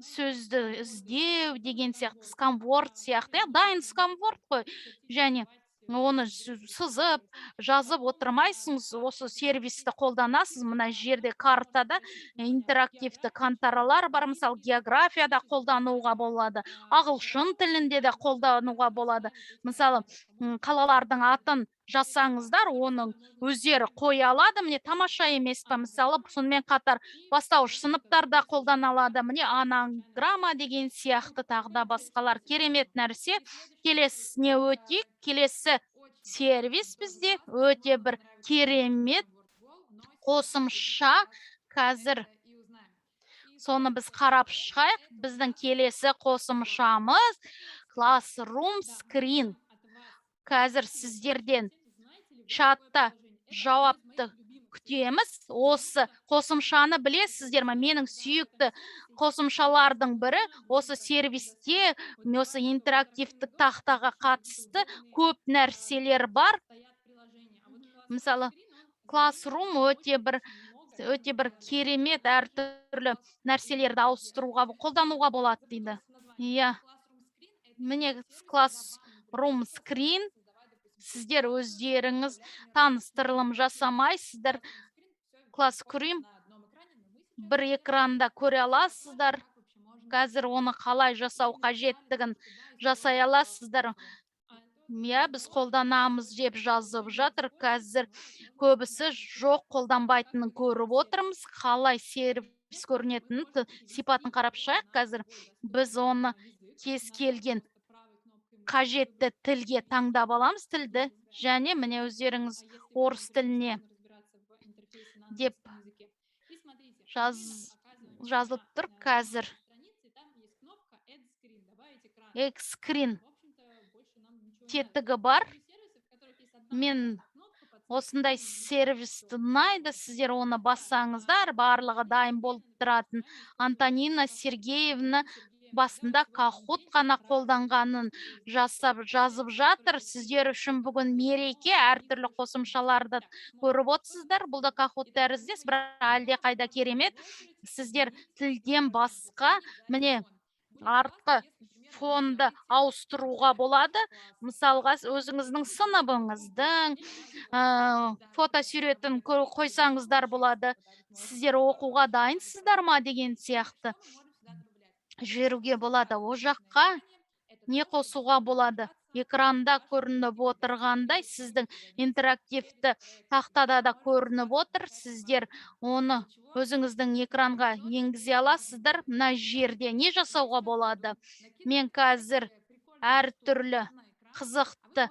сөзді іздеу деген сияқты, сканворд сияқты, дайын сканворд қой. Және оны сызып, жазып отырмайсыңыз, осы сервисті қолданасыз. Мына жерде картада интерактивті карталар бар. Мысалы, географияда қолдануға болады, ағылшын тілінде де қолдануға болады. Мысалы, қалалардың атын жасаңыздар, оның өздері қоя алады. Міне тамаша емес пе? Мысалы, сонымен қатар бастауыш сыныптарда қолданылады. Міне анаграмма деген сияқты тағда басқалар керемет нәрсе. Келесіне өтейік. Келесі сервис бізде өте бір керемет қосымша. Қазір соны біз қарап шығайық. Біздің келесі қосымшамыз Classroom Screen. Қазір сіздерден чатта жауапты күтеміз. Осы қосымшаны білесіздер ме? Менің сүйікті қосымшалардың бірі. Осы сервисте, осы интерактивті тақтаға қатысты көп нәрселер бар. Мысалы, Classroom өте бір керемет әртүрлі нәрселерді ауыстыруға, қолдануға болады дейді. Иә. Міне Classroom Screen. Сіздер өздеріңіз таныстырылым жасамайсыздар. Classroom бір экранда көре аласыздар. Қазір оны қалай жасау қажеттігін жасай аласыздар. Иә, біз қолданамыз деп жазып жатыр. Қазір көбісі жоқ, қолданбайтынын көріп отырмыз. Қалай сервис көрінетінін сипатын қарап шығайық. Қазір біз оны кез келген қажетті тілге таңдап аламыз, тілді, және міне өздеріңіз орыс тіліне деп жазылып тұр қазір. Экскрин тетігі бар. Мен осындай сервисті ұнайды, сіздер оны бассаңыздар, барлығы дайын болып тұратын. Антонина Сергеевна басында Kahoot қана қолданғанын жазып жатыр. Сіздер үшін бүгін мереке, әртүрлі қосымшаларды көріп отырсыздар. Бұл да Kahoot тәріздес, бірақ әлде қайда керемет. Сіздер тілден басқа, міне, артқы фонды ауыстыруға болады. Мысалға, өзіңіздің сыныбыңыздың фотосуретін қойсаңыздар болады. Сіздер оқуға дайынсыздар ма деген сияқты жіберуге болады. О жаққа не қосуға болады? Экранда көрініп отырғандай, сіздің интерактивті тақтада да көрініп отыр. Сіздер оны өзіңіздің экранға енгізе аласыздар. Мына жерде не жасауға болады? Мен қазір әртүрлі қызықты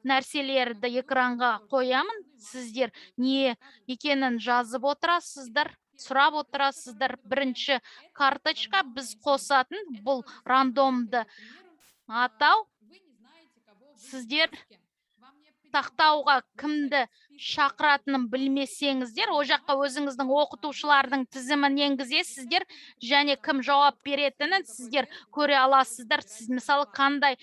нәрселерді экранға қоямын. Сіздер не екенін жазып отырасыздар, сұрап отырасыздар. Бірінші карточка біз қосатын, бұл рандомды атау. Сіздер тақтауға кімді шақыратынын білмесеңіздер, о жаққа өзіңіздің оқытушылардың тізімін енгізесіздер, және кім жауап беретінін сіздер көре аласыздар. Сіз мысалы қандай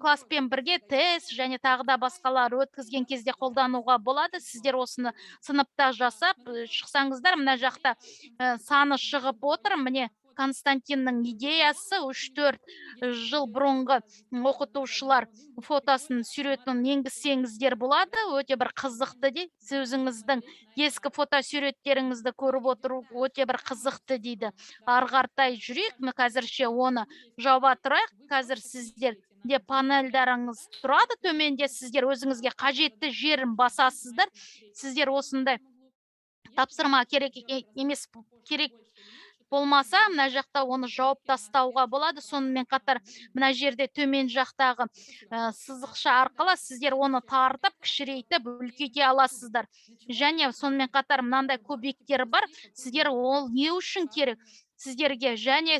класспен бірге тест және тағы да басқалар өткізген кезде қолдануға болады. Сіздер осыны сыныпта жасап шықсаңыздар, мына жақта саны шығып отыр. Міне Константиннің идеясы 3-4 жыл бұрынғы оқытушылар фотосын, суретін енгізсеңіздер болады. Өте бір қызықты дейді. Өзіңіздің ескі фотосуреттеріңізді көріп отыру өте бір қызықты дейді. Арғартай жүрек, қазірше оны жауап тұрайық. Қазір сіздер де панельдарыңыз тұрады. Төменде сіздер өзіңізге қажетті жерін басасыздар. Сіздер осындай тапсырма керек емес, керек болмаса, мына жақта оны жауап тастауға болады. Сонымен қатар мына жерде төмен жақтағы сызықша арқылы сіздер оны тартып, кішірейтіп, үлкейте аласыздар. Және сонымен қатар мынандай кубиктер бар. Сіздер ол не үшін керек? Сіздерге және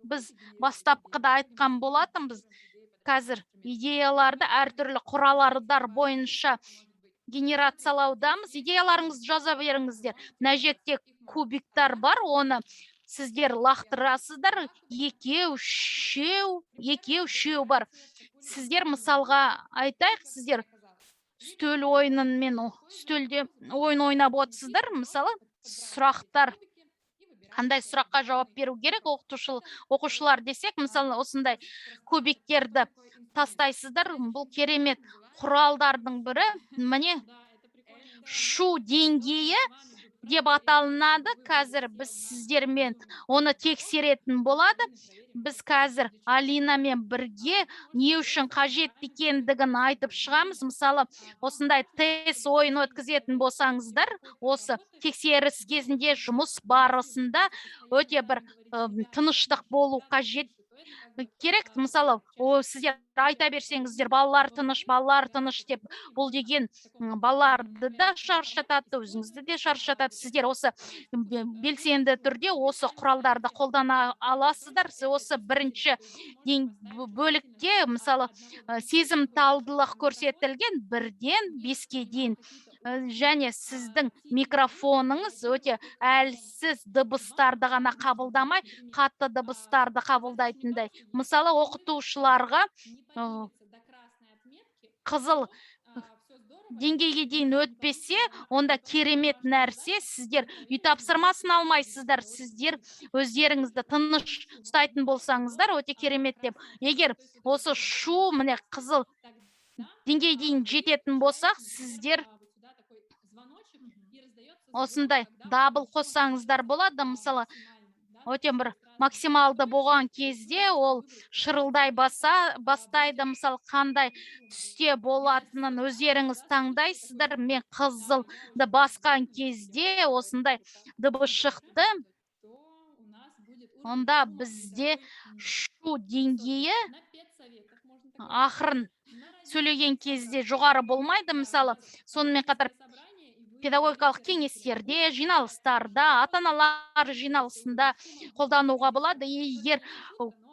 біз бастапқыда айтқан болатынбыз. Қазір идеяларды әртүрлі құралдар бойынша генерациялаудамыз. Идеяларыңызды жаза беріңіздер. Мына жерде кубиктар бар, оны сіздер лақтырасыздар. Екеу, үшеу бар. Сіздер мысалға айтайық, сіздер үстел ойынымен үстелде ойын ойнап отырсыздар. Мысалы, сұрақтар, қандай сұраққа жауап беру керек оқушылар десек, мысалы осындай кубиктерді тастайсыздар. Бұл керемет құралдардың бірі. Міне шу деңгейі деп аталынады. Қазір біз сіздермен оны тексеретін болады. Біз қазір Алинамен бірге не үшін қажет екендігін айтып шығамыз. Мысалы, осындай тест ойын өткізетін болсаңыздар, осы тексеріс кезінде жұмыс барысында өте бір тыныштық болу қажет керек. Мысалы, сіздер айта берсеңіздер, балалар тыныш деп, бұл деген балаларды да шаршатады, өзіңізді де шаршатады. Сіздер осы белсенді түрде осы құралдарды қолдана аласыздар. Осы бірінші бөлікте, мысалы, сезімталдылық көрсетілген 1-ден 5-ке дейін. Және сіздің микрофоныңыз өте әлсіз дыбыстарды ғана қабылдамай, қатты дыбыстарды қабылдайтындай. Мысалы, оқытушыларға қызыл деңгейге дейін өтпесе, онда керемет нәрсе. Сіздер үй тапсырмасын алмайсыздар. Сіздер өздеріңізді тыныш ұстайтын болсаңыздар, өте керемет деп. Егер осы шу, міне қызыл деңгейге дейін жететін болсақ, сіздер осындай дабыл қоссаңыздар болады. Мысалы, өте бір максималды болған кезде ол шырылдай бастайды. Мысалы, қандай түсте болатынын өздеріңіз таңдайсыздар. Мен қызылды басқан кезде осындай дыбыс шықты. Онда бізде шу деңгейі ақырын сөйлеген кезде жоғары болмайды. Мысалы, сонымен қатар педагогикалық кеңестерде, жиналыстарда, ата-аналар жиналысында қолдануға болады. Егер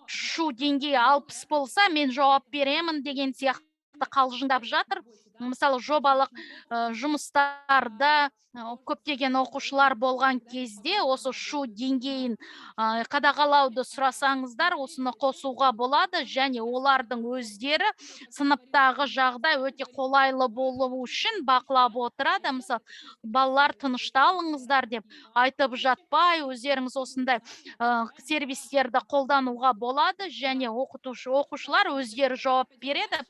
шу деңгейі 60 болса, мен жауап беремін деген сияқты қалжыңдап жатыр. Мысалы, жобалық жұмыстарда көптеген оқушылар болған кезде осы шу деңгейін қадағалауды сұрасаңыздар, осыны қосуға болады, және олардың өздері сыныптағы жағдай өте қолайлы болу үшін бақылап отырады. Мысалы, балалар тынышталыңыздар деп айтып жатпай, өздеріңіз осындай сервистерді қолдануға болады, және оқушылар өздері жауап береді.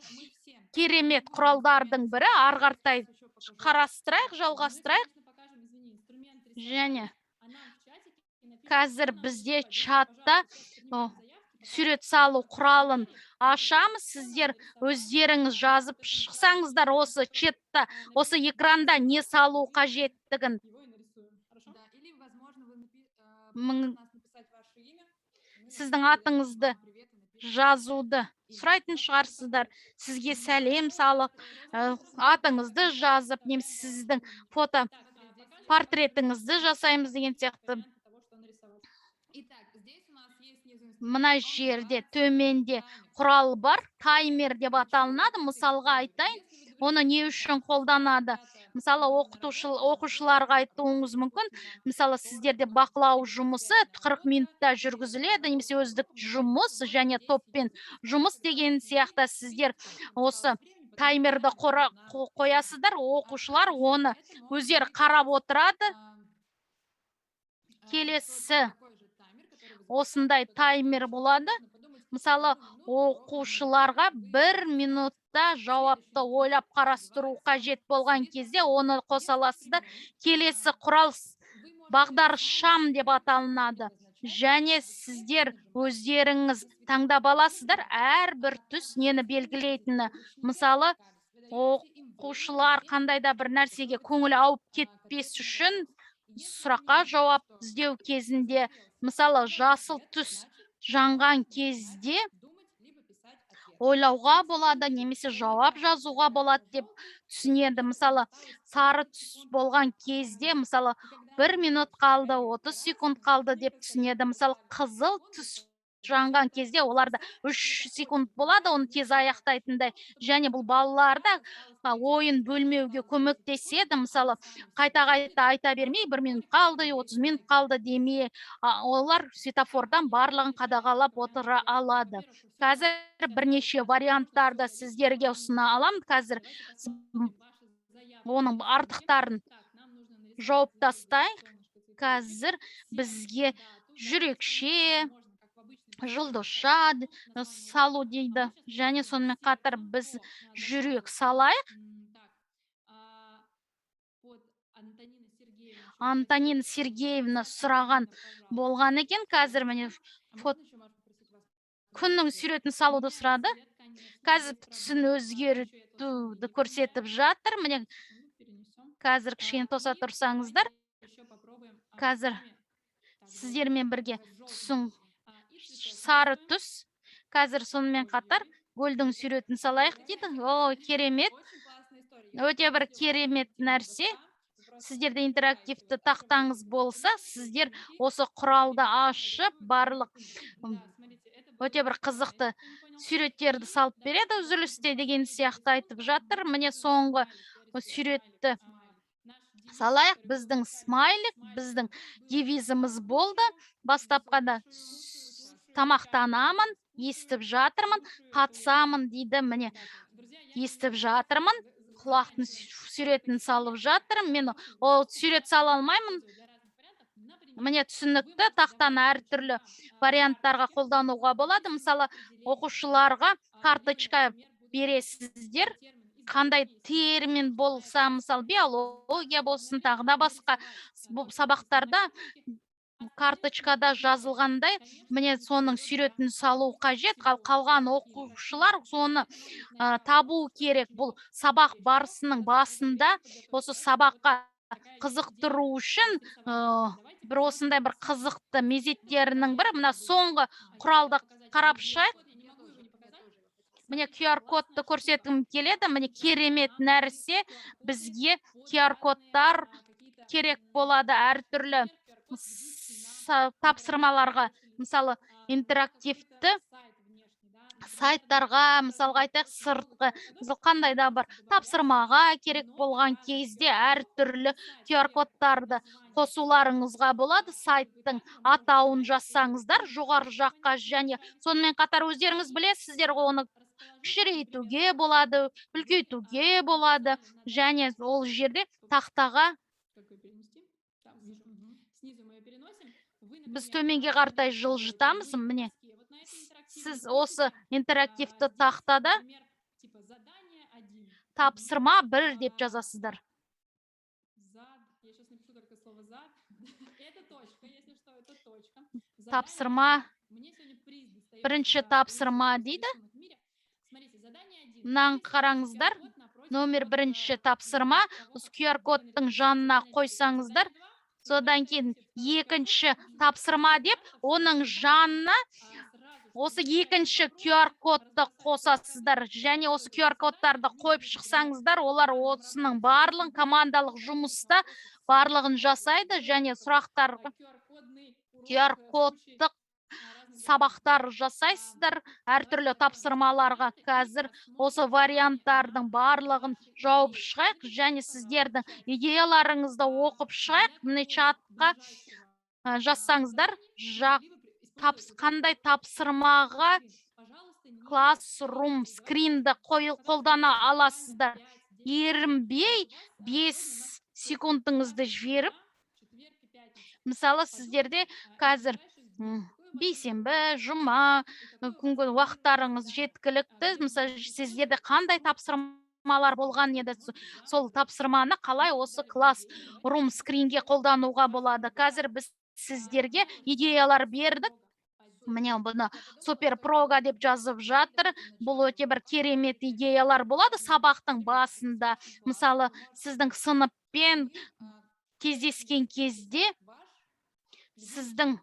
Керемет құралдардың бірі, арғартай қарастырайық, жалғастырайық. Және қазір бізде чатта сурет салу құралын ашамыз. Сіздер өздеріңіз жазып шықсаңыздар осы чатта, осы экранда не салу қажеттігін. Сіздің атыңызды жазуды сұрайтын шығарсыздар. Сізге сәлем салып, атыңызды жазып, немесе сіздің фото портретіңізді жасаймыз деген сияқты. Мына жерде төменде құрал бар, таймер деп аталынады. Мысалға айтайын, оны не үшін қолданады? Мысалы, оқушыларға айтуыңыз мүмкін. Мысалы, сіздерде бақылау жұмысы 40 минутта жүргізіледі, немесе өздік жұмыс және топпен жұмыс деген сияқты. Сіздер осы таймерді қоясыздар, оқушылар оны өздері қарап отырады. Келесі осындай таймер болады. Мысалы, оқушыларға 1 минутта жауапты ойлап қарастыру қажет болған кезде оны қосаласыздар. Келесі құрал бағдаршам деп аталынады. Және сіздер өздеріңіз таңдап аласыздар, әрбір түс нені белгілейтіні. Мысалы, оқушылар қандайда бір нәрсеге көңіл ауып кетпес үшін сұраққа жауап іздеу кезінде, мысалы, жасыл түс жанған кезде ойлауға болады, немесе жауап жазуға болады деп түсінеді. Мысалы, сары түс болған кезде, мысалы, 1 минут қалды, 30 секунд қалды деп түсінеді. Мысалы, қызыл түс жанған кезде оларда 3 секунд болады, оны тез аяқтайтындай. Және бұл балаларда ойын бөлмеуге көмектеседі. Мысалы, қайта-қайта айта бермей, 1 минут қалды, 30 минут қалды демей, олар светофордан барлығын қадағалап отыра алады. Қазір бірнеше варианттарды сіздерге ұсына алам. Қазір оның артықтарын жауып тастайық. Қазір бізге жүрекше, жұлдызша салу дейді. Және сонымен қатар біз жүрек салайық. Антонина Сергеевна сұраған болған екен. Қазір міне күннің суретін салуды сұрады. Қазір түсін өзгертуді көрсетіп жатыр. Міне қазір кішкене тоса тұрсаңыздар. Қазір сіздермен бірге түсін сары түс. Қазір сонымен қатар гүлдің суретін салайық дейді. О, керемет. Өте бір керемет нәрсе. Сіздерде интерактивті тақтаңыз болса, сіздер осы құралды ашып, барлық өте бір қызықты суреттерді салып береді, үзілісте деген сияқты айтып жатыр. Міне соңғы суретті салайық. Біздің смайлик, біздің девизіміз болды. Бастапқада тамақтанамын, естіп жатырмын, қатысамын дейді. Міне естіп жатырмын. Құлақтың суретін салып жатырмын. Мен ол сурет сала алмаймын. Міне түсінікті тақтаны әртүрлі варианттарға қолдануға болады. Мысалы, оқушыларға карточка бересіздер. Қандай термин болса, мысалы, биология болсын, тағы да басқа сабақтарда карточкада жазылғандай, міне соның суретін салу қажет. Қалған оқушылар соны табу керек. Бұл сабақ барысының басында осы сабаққа қызықтыру үшін бір осындай бір қызықты мезеттерінің бірі. Мына соңғы құралды қарап шығайық. міне QR кодты көрсеткім келеді. Міне керемет нәрсе, бізге QR кодтар керек болады әртүрлі тапсырмаларға, мысалы интерактивті сайттарға, мысалға айтайық, сыртқы, мысалы қандай да бір тапсырмаға керек болған кезде әртүрлі QR кодтарды қосуларыңызға болады. Сайттың атауын жазсаңыздар жоғары жаққа, және сонымен қатар өздеріңіз білесіздер ғой, оны кішірейтуге болады, үлкейтуге болады, және ол жерде тақтаға біз төменге қаратай жылжытамыз. Міне сіз осы интерактивті тақтада тапсырма 1 деп жазасыздар. Тапсырма, бірінші тапсырма дейді. Мынаны қараңыздар, номер 1 тапсырма, осы QR кодтың жанына қойсаңыздар, содан кейін 2 тапсырма деп, оның жанына осы 2 QR кодты қосасыздар, және осы QR кодтарды қойып шықсаңыздар, олар осының барлығын командалық жұмыста барлығын жасайды, және сұрақтарға QR кодтық сабақтар жасайсыздар, әртүрлі тапсырмаларға. Қазір осы варианттардың барлығын жауып шығайық, және сіздердің идеяларыңызды оқып шығайық. Міне чатқа жазсаңыздар, қандай тапсырмаға Classroom скринді қолдана аласыздар. Ерінбей 5 секундыңызды жіберіп, мысалы сіздерде қазір бейсенбі, жұма күнгі уақыттарыңыз жеткілікті. Мысалы сіздерде қандай тапсырмалар болған еді, сол тапсырманы қалай осы Classroom скринге қолдануға болады. Қазір біз сіздерге идеялар бердік. Міне бұны супер прога деп жазып жатыр. Бұл өте бір керемет идеялар болады сабақтың басында. Мысалы сіздің сыныппен кездескен кезде сіздің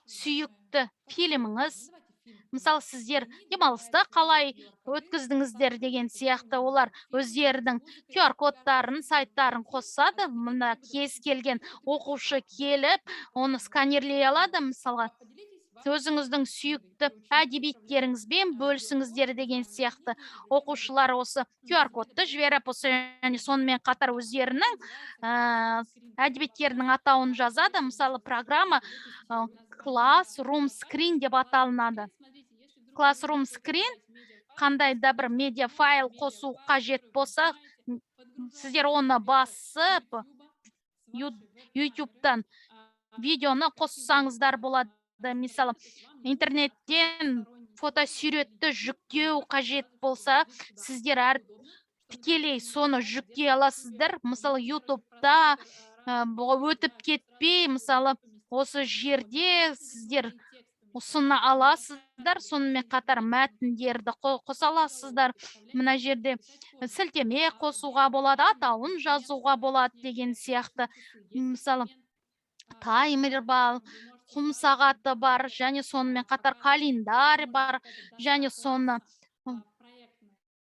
сүйікті фильміңіз, мысалы сіздер демалысты қалай өткіздіңіздер деген сияқты, олар өздерінің QR кодтарын, сайттарын қосады. Мына кез келген оқушы келіп, оны сканерлей алады. Мысалға өзіңіздің сүйікті әдебиеттеріңізбен бөлісіңіздер деген сияқты. Оқушылар осы QR кодты жіберіп, және сонымен қатар өздерінің әдебиеттерінің атауын жазады. Мысалы программа Classroom Screen деп аталынады. Classroom Screen қандай да бір медиа файл қосу қажет болса, сіздер оны басып, YouTube-тан видеоны қоссаңыздар болады. Мысалы, интернеттен фотосуретті жүктеу қажет болса, сіздер тікелей соны жүктей аласыздар. Мысалы, YouTube-та өтіп кетпей, мысалы, осы жерде сіздер ұсына аласыздар, сонымен қатар мәтіндерді қоса аласыздар. Мына жерде сілтеме қосуға болады, атауын жазуға болады деген сияқты. Мысалы, таймер бар, құм сағаты бар, және сонымен қатар календарь бар, және соны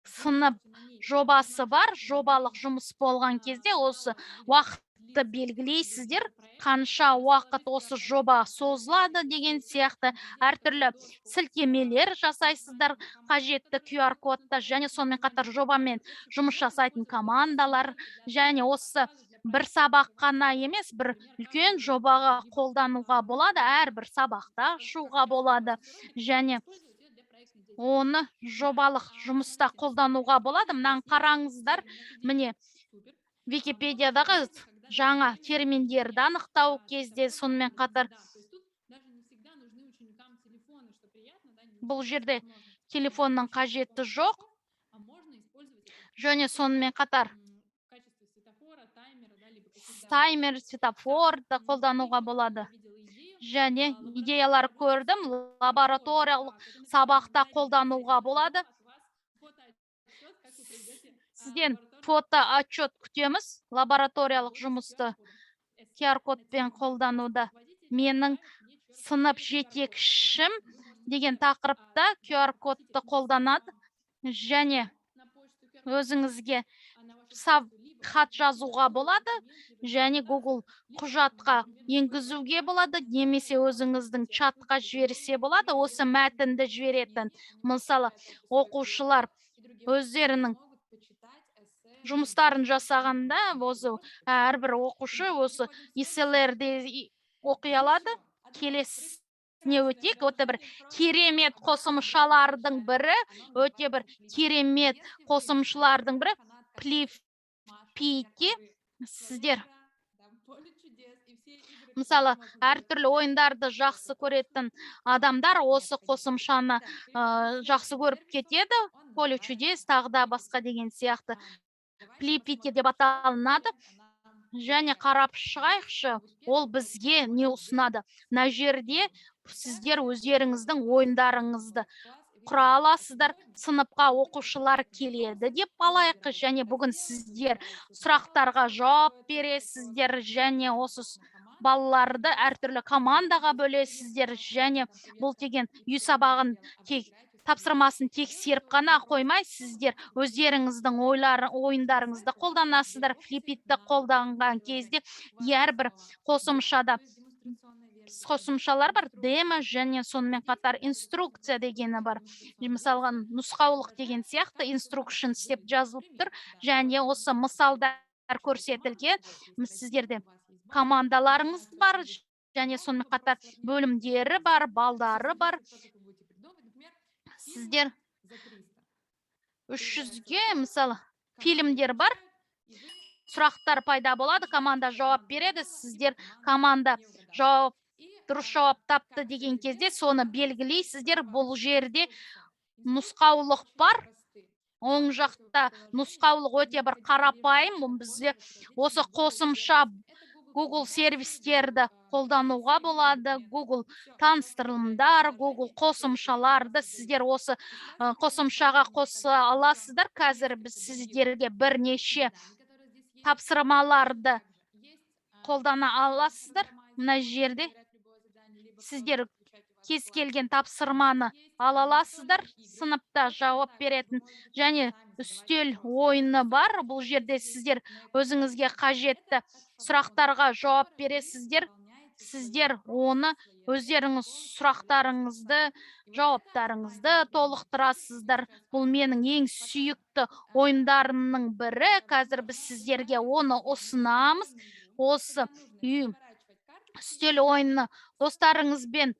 сынып жобасы бар. Жобалық жұмыс болған кезде осы уақытты белгілейсіздер, қанша уақыт осы жоба созылады деген сияқты. Әртүрлі сілтемелер жасайсыздар қажетті QR кодта, және сонымен қатар жобамен жұмыс жасайтын командалар, және осы бір сабақ қана емес, бір үлкен жобаға қолдануға болады, әрбір сабақта ашуға болады, және оны жобалық жұмыста қолдануға болады. Мынаны қараңыздар, міне Википедиядағы жаңа терминдерді анықтау кезде, сонымен қатар бұл жерде телефонның қажеті жоқ, және сонымен қатар таймер, светофорды қолдануға болады. Және идеялар көрдім, лабораториялық сабақта қолдануға болады. Сізден фото отчет күтеміз, лабораториялық жұмысты QR кодпен қолдануда. Менің сынып жетекшім деген тақырыпта QR кодты қолданады. және өзіңізге хат жазуға болады, және Google құжатқа енгізуге болады, немесе өзіңіздің чатқа жіберсе болады. Осы мәтінді жіберетін, мысалы, оқушылар өздерінің жұмыстарын жасағанда, осы әрбір оқушы осы эсселерде оқи алады. Келесіне өтейік. Өте бір керемет қосымшалардың бірі, Flipiti. Сіздер мысалы, әртүрлі ойындарды жақсы көретін адамдар осы қосымшаны жақсы көріп кетеді. Поле чудес, тағы да басқа деген сияқты. Flipiti деп аталынады. Және қарап шығайықшы, ол бізге не ұсынады. Мына жерде сіздер өздеріңіздің ойындарыңызды құра аласыздар. Сыныпқа оқушылар келеді деп алайық, және бүгін сіздер сұрақтарға жауап бересіздер, және осы балаларды әртүрлі командаға бөлесіздер, және бұл деген үй сабағын тапсырмасын тексеріп қана қоймай, сіздер өздеріңіздің ойындарыңызды қолданасыздар. Flipiti қолданған кезде әрбір қосымшалар бар, демо және сонымен қатар инструкция дегені бар. Мысалға, нұсқаулық деген сияқты instructions деп жазылып тұр, және осы мысалдар көрсетілген. Сіздерде командаларыңыз бар, және сонымен қатар бөлімдері бар, балдары бар. Сіздер 300-ге, мысалы, фильмдер бар, сұрақтар пайда болады, команда жауап береді. Сіздер команда дұрыс жауап тапты деген кезде соны белгілейсіздер. Бұл жерде нұсқаулық бар. Оң жақта нұсқаулық өте бір қарапайым. Бізде осы қосымша Google сервистерді қолдануға болады. Google таныстырылымдар, Google қосымшаларды сіздер осы қосымшаға қоса аласыздар. Қазір біз сіздерге бірнеше тапсырмаларды қолдана аласыздар. Мына жерде сіздер кез келген тапсырманы ала аласыздар. Сыныпта жауап беретін және үстел ойыны бар. Бұл жерде сіздер өзіңізге қажетті сұрақтарға жауап бересіздер. Сіздер оны өздеріңіз сұрақтарыңызды, жауаптарыңызды толықтырасыздар. Бұл менің ең сүйікті ойындарымның бірі. Қазір біз сіздерге оны ұсынамыз. Осы үстел ойыны достарыңызбен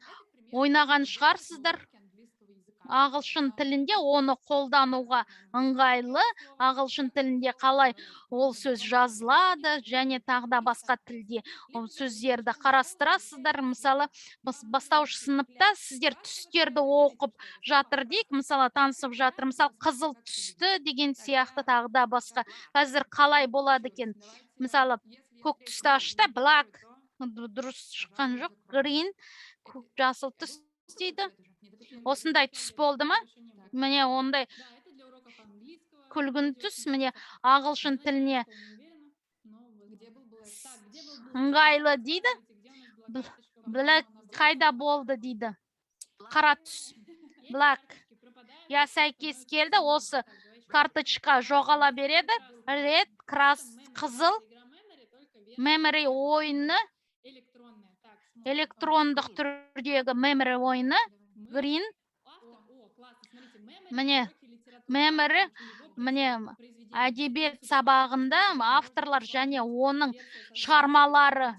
ойнаған шығарсыздар. Ағылшын тілінде оны қолдануға ыңғайлы. Ағылшын тілінде қалай ол сөз жазылады, және тағы да басқа тілде сөздерді қарастырасыздар. Мысалы, бастауыш сыныпта сіздер түстерді оқып жатыр дейік. Мысалы, танысып жатыр. Мысалы, қызыл түсті деген сияқты тағы да басқа. Қазір қалай болады екен? Мысалы, көк түсті ашты, black, дұрыс шыққан жоқ, green, жасыл түс дейді. Осындай түс болды ма? Міне ондай күлгін түс, міне ағылшын тіліне ыңғайлы дейді. Black қайда болды дейді. Қара түс. Black. Я сәйкес келді. Осы карточка жоғала береді. Red, қызыл. Memory ойыны. Электрондық түрдегі memory ойыны. Green. Міне memory, міне әдебиет сабағында авторлар және оның шығармалары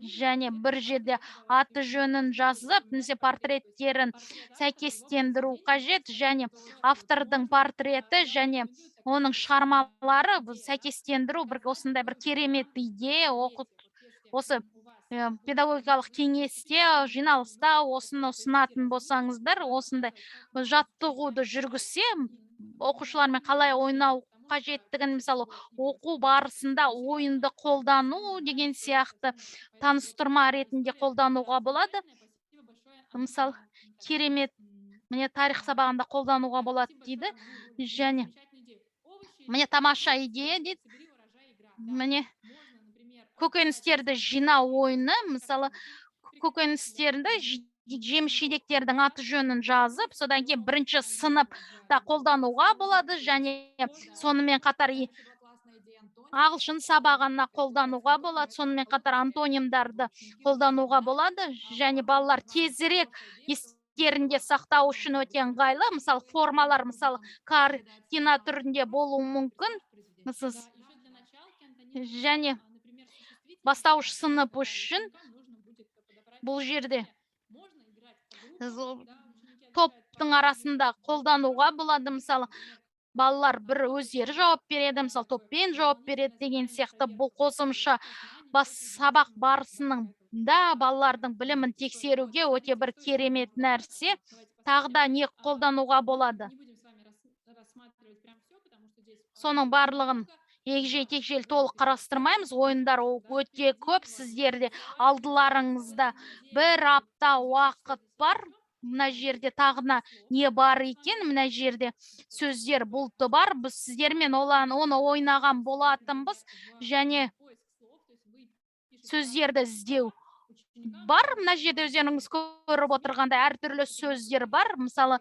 және бір жерде аты жөнін жазып, немесе портреттерін сәйкестендіру қажет, және автордың портреті және оның шығармалары сәйкестендіру бір осындай бір керемет идея. Осы педагогикалық кеңесте, жиналыста осыны ұсынатын болсаңыздар, осындай жаттығуды жүргізсе, оқушылармен қалай ойнау қажеттігін, мысалы, оқу барысында ойынды қолдану деген сияқты таныстырма ретінде қолдануға болады. Мысалы, керемет, міне тарих сабағында қолдануға болады дейді. Және міне тамаша идея дейді. Міне көкөністерді жинау ойыны, мысалы, көкөністерді жеміс жидектердің аты жөнін жазып, содан кейін бірінші сыныпта қолдануға болады, және сонымен қатар ағылшын сабағына қолдануға болады, сонымен қатар антонимдарды қолдануға болады, және балалар тезірек естерінде сақтау үшін өте ыңғайлы. Мысалы, формалар, мысалы, картина түрінде болуы мүмкін. Және бастауыш сынып үшін бұл жерде топтың арасында қолдануға болады. Мысалы, балалар бір өздері жауап береді, мысалы, топпен жауап береді деген сияқты. Бұл қосымша сабақ барысында балалардың білімін тексеруге өте бір керемет нәрсе. Тағы да не қолдануға болады? Соның барлығын егжей-тегжейлі толық қарастырмаймыз. Ойындар өте көп. Сіздерде алдыларыңызда бір апта уақыт бар. Мына жерде тағына не бар екен? Мына жерде сөздер бұлты бар. Біз сіздермен оны ойнаған болатынбыз, және сөздерді іздеу бар. Мына жерде өздеріңіз көріп отырғандай әртүрлі сөздер бар. Мысалы,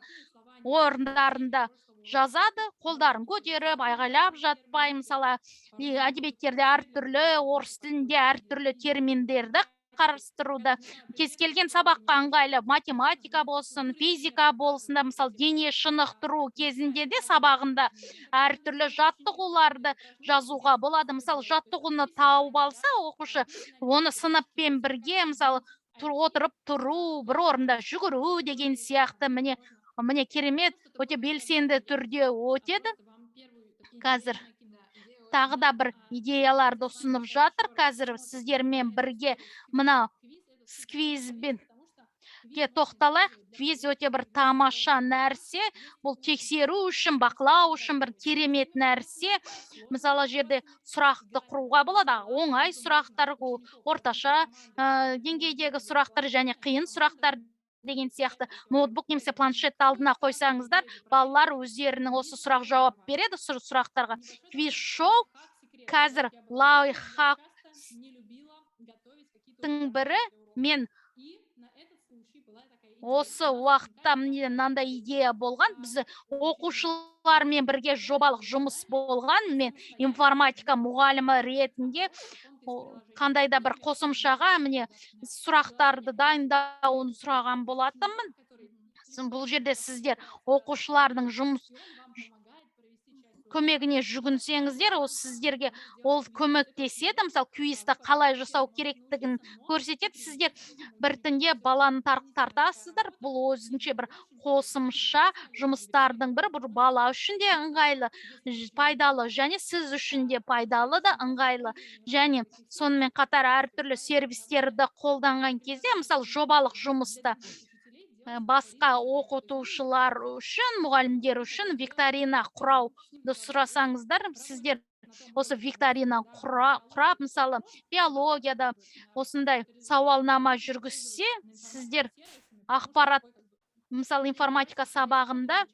орындарында жазады, қолдарын көтеріп, айғайлап жатпай. Мысалы, әдебиеттерде әртүрлі, орыс тілінде әртүрлі терминдерді қарастыруда. Кез келген сабаққа ыңғайлы, математика болсын, физика болсын да, мысалы, дене шынықтыру кезінде де сабағында әртүрлі жаттығуларды жазуға болады. Мысалы, жаттығуны тауып алса, оқушы оны сыныппен бірге, мысалы, отырып тұру, бір орында жүгіру деген сияқты, міне керемет, өте белсенді түрде өтеді. Қазір тағы да бір идеяларды ұсынып жатыр. Қазір сіздермен бірге мына квизбен тоқталайық. Квиз өте бір тамаша нәрсе. Бұл тексеру үшін, бақылау үшін бір керемет нәрсе. Мысалы, жерде сұрақты құруға болады. Оңай сұрақтар, орташа деңгейдегі сұрақтар және қиын сұрақтар деген сияқты. Ноутбук немесе планшетті алдына қойсаңыздар, балалар өздерінің осы сұрақ жауап береді сұрақтарға. Квиз-шоу қазір лайфхактың бірі. Мен осы уақытта мынандай идея болған. Біз оқушылармен бірге жобалық жұмыс болған. Мен информатика мұғалімі ретінде қандай да бір қосымшаға сұрақтарды дайындауын сұраған болатынмын. Бұл жерде сіздер оқушылардың жұмыс көмегіне жүгінсеңіздер, сіздерге ол көмектеседі. Мысалы, квизді қалай жасау керектігін көрсетеді. Сіздер біртінде баланы тартасыздар. Бұл өзінше бір қосымша жұмыстардың бір бала үшін де ыңғайлы, пайдалы, және сіз үшін де пайдалы да ыңғайлы. Және сонымен қатар әртүрлі сервистерді қолданған кезде, мысалы, жобалық жұмыста басқа оқытушылар үшін, мұғалімдер үшін викторина құрауды сұрасаңыздар, сіздер осы викторина құрап, мысалы, биологияда осындай сауалнама жүргізсе, сіздер ақпарат, мысалы, информатика сабағында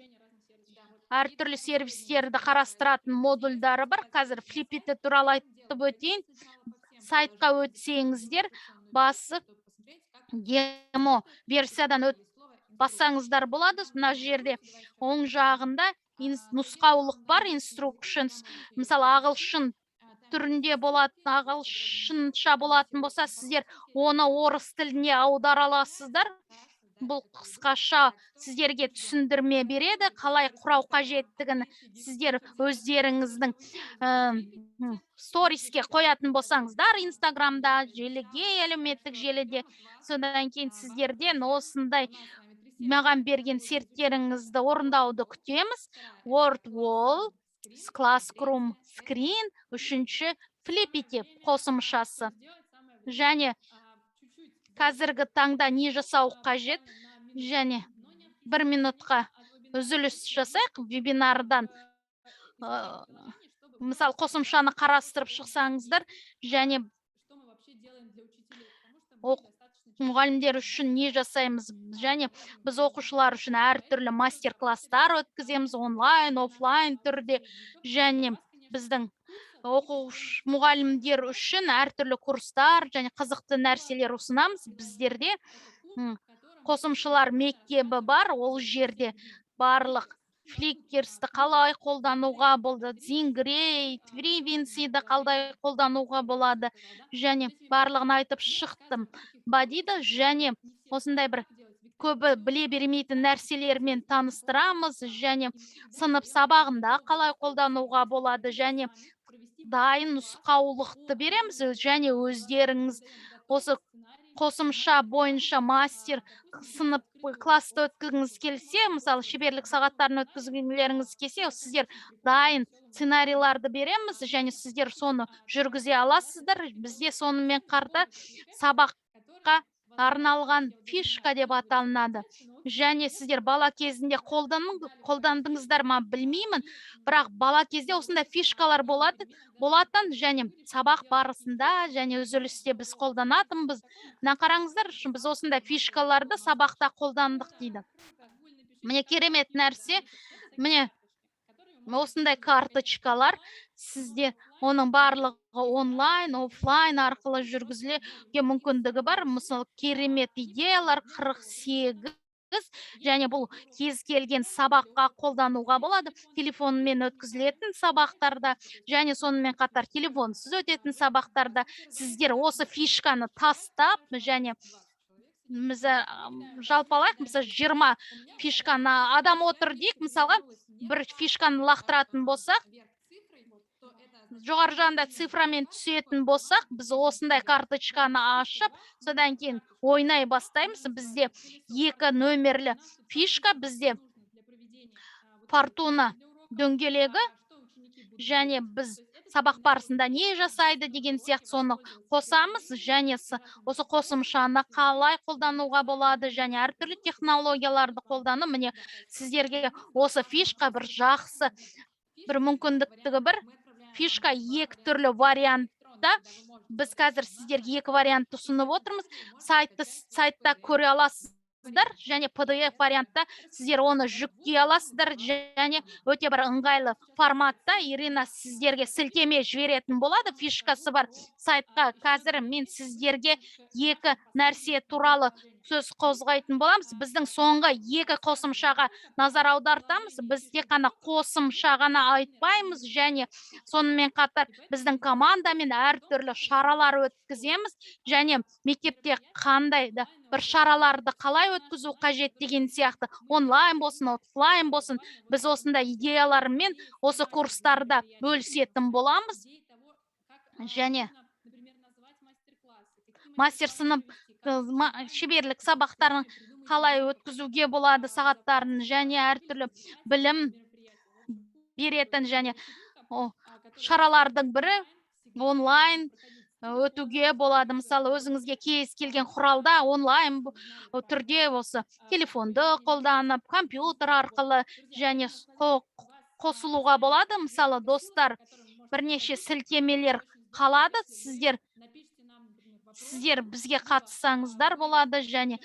әртүрлі сервистерді қарастыратын модульдары бар. Қазір флиппиті туралы айтып өтейін. Сайтқа өтсеңіздер, басып демо версиядан бассаңыздар болады. Мына жерде оң жағында нұсқаулық бар, instructions. Мысалы, ағылшын түрінде болатын, ағылшынша болатын болса, сіздер оны орыс тіліне аудара аласыздар. Бұл қысқаша сіздерге түсіндірме береді, қалай құрау қажеттігін сіздер өздеріңіздің сториске қоятын болсаңыздар, инстаграмда, желіге, әлеуметтік желіде. Содан кейін сіздерден осындай маған берген серттеріңізді орындауды күтеміз. Word Wall, Classroom Screen, үшінші флиппити қосымшасы. Және қазіргі таңда не жасау қажет? Және 1 минутқа үзіліс жасайық вебинардан. Мысалы, қосымшаны қарастырып шықсаңыздар, және мұғалімдер үшін не жасаймыз, және біз оқушылар үшін әртүрлі мастер-класстар өткіземіз онлайн, офлайн түрде, және біздің мұғалімдер үшін әртүрлі курстар және қызықты нәрселер ұсынамыз. Біздерде қосымшалар мектебі бар, ол жерде барлық фликерсті қалай қолдануға болды, зингрей, твривинсиді қалай қолдануға болады, және барлығын айтып шықтым. Бадиді және осындай бір көбі біле бермейтін нәрселермен таныстырамыз, және сынып сабағында қалай қолдануға болады, және дайын нұсқаулықты береміз, және өздеріңіз осы қосымша бойынша мастер сынып класты өткізгіңіз келсе, мысалы шеберлік сағаттарын өткізгілеріңіз келсе, сіздер дайын сценарийларды береміз, және сіздер соны жүргізе аласыздар. Бізде сонымен қарта сабаққа арналған фишка деп аталынады. Және сіздер бала кезінде қолдандыңыздар ма білмеймін, бірақ бала кезде осындай фишкалар болатын, және сабақ барысында және үзілісте біз қолданатынбыз. Мына қараңыздар, біз осындай фишкаларды сабақта қолдандық дейді. Міне керемет нәрсе, міне осындай карточкалар, сізде оның барлығы онлайн, офлайн арқылы жүргізілуге мүмкіндігі бар. Мысалы, керемет идеялар 48, және бұл кез келген сабаққа қолдануға болады. Телефонмен өткізілетін сабақтарда, және сонымен қатар телефонсыз өтетін сабақтарда сіздер осы фишканы тастап, және жалпалайық, мысалы 20 фишканы адам отыр дейік, мысалға бір фишканы лақтыратын болсақ, жоғары жағында цифрамен түсетін болсақ, біз осындай карточканы ашып, содан кейін ойнай бастаймыз. Бізде 2 нөмерлі фишка, бізде фортуна дөңгелегі, және біз сабақ барысында не жасайды деген сияқты соны қосамыз, және осы қосымшаны қалай қолдануға болады, және әртүрлі технологияларды қолдану. Міне сіздерге осы фишка бір жақсы бір мүмкіндіктігі бір фишка 2 түрлі вариантта. Біз қазір сіздерге 2 вариантты ұсынып отырмыз. Сайтта көре аласыздар, және PDF вариантта сіздер оны жүктей аласыздар, және өте бір ыңғайлы форматта Ирина сіздерге сілтеме жіберетін болады. Фишкасы бар сайтқа. Қазір мен сіздерге 2 нәрсе туралы сөз қозғайтын боламыз. Біздің соңғы 2 қосымшаға назар аудартамыз. Біз тек қана қосымша ғана айтпаймыз, және сонымен қатар біздің командамен әртүрлі шаралар өткіземіз, және мектепте қандай да бір шараларды қалай өткізу қажет деген сияқты, онлайн болсын, офлайн болсын, біз осындай идеялармен осы курстарда бөлісетін боламыз. Және мастер сынып шеберлік сабақтарын қалай өткізуге болады сағаттарын, және әртүрлі білім беретін, және шаралардың бірі онлайн өтуге болады. Мысалы, өзіңізге кез келген құралда онлайн түрде осы телефонды қолданып, компьютер арқылы және қосылуға болады. Мысалы, достар, бірнеше сілтемелер қалады. Сіздер бізге қатыссаңыздар болады, және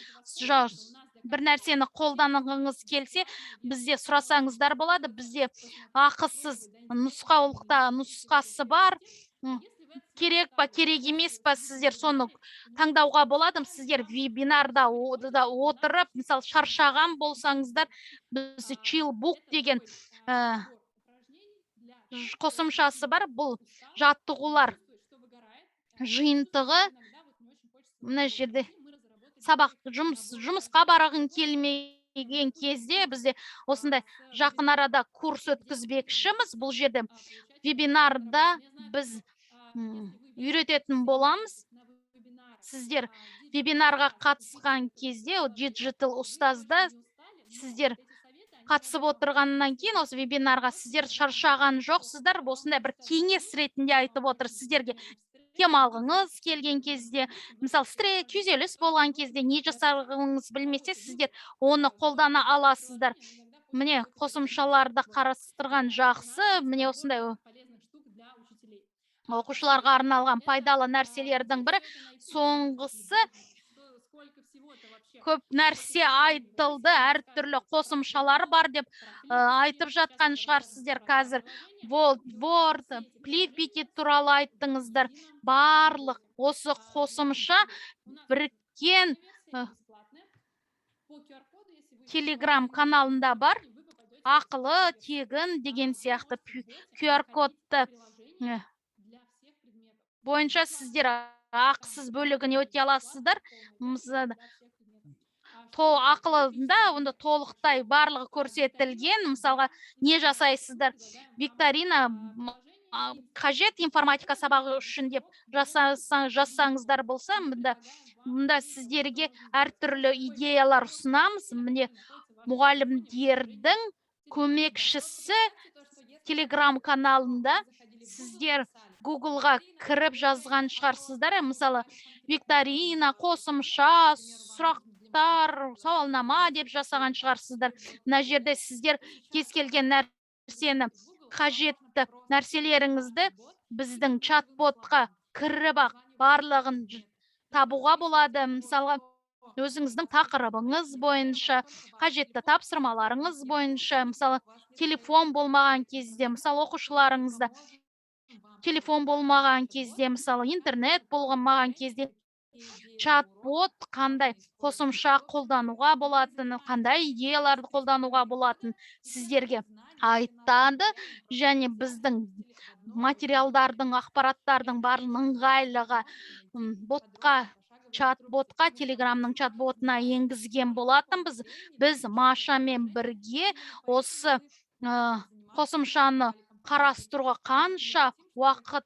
бір нәрсені қолданғыңыз келсе, бізде сұрасаңыздар болады. Бізде ақысыз нұсқасы бар. Керек па, керек емес па, сіздер соны таңдауға болады. Сіздер вебинарда отырып, мысалы, шаршаған болсаңыздар, біз Chillbook деген қосымшасы бар. Бұл жаттығулар жиынтығы. Мына жерде сабақ жұмысқа барғың келмеген кезде бізде осындай жақын арада курс өткізбекшіміз. Бұл жерде вебинарда біз үйрететін боламыз. Сіздер вебинарға қатысқан кезде, диджитал ұстазда сіздер қатысып отырғаннан кейін, осы вебинарға сіздер шаршаған жоқсыздар. Осындай бір кеңес ретінде айтып отыр. Сіздерге демалғыңыз келген кезде, мысалы, күйзеліс болған кезде не жасағыңыз білмесе, сіздер оны қолдана аласыздар. Міне қосымшаларды қарастырған жақсы. Міне осындай оқушыларға арналған пайдалы нәрселердің бірі. Соңғысы, көп нәрсе айтылды, әртүрлі қосымшалары бар деп айтып жатқан шығар сіздер қазір. Word, Flipkart туралы айттыңыздар. Барлық осы қосымша біріккен Telegram каналында бар. Ақылы, тегін деген сияқты QR кодты бойынша сіздер ақысыз бөлігіне өте аласыздар. Ақылында онда толықтай барлығы көрсетілген. Мысалға, не жасайсыздар? Викторина қажет информатика сабағы үшін деп жазсаңыздар болса, мұнда сіздерге әртүрлі идеялар ұсынамыз. Міне, мұғалімдердің көмекшісі Telegram каналында сіздер Google-ға кіріп жазған шығарсыздар. Мысалы, Викторина, қосымша, сұрақтар, сауалнама деп жасаған шығарсыздар. Мына жерде сіздер кез келген нәрсені, қажетті нәрселеріңізді біздің чат-ботқа кіріп барлығын табуға болады. Мысалға, өзіңіздің тақырыбыңыз бойынша, қажетті тапсырмаларыңыз бойынша, мысалы, телефон болмаған кезде, мысалы, оқушыларыңызда телефон болмаған кезде, мысалы, интернет болмаған кезде, чат-бот қандай қосымша қолдануға болатын, қандай идеяларды қолдануға болатын сіздерге айтады, және біздің материалдардың, ақпараттардың барлығын ыңғайлыға чат-ботқа, Телеграмның чат-ботына енгізген болатынбыз. Біз Машамен бірге осы қосымшаны қарастыруға қанша уақыт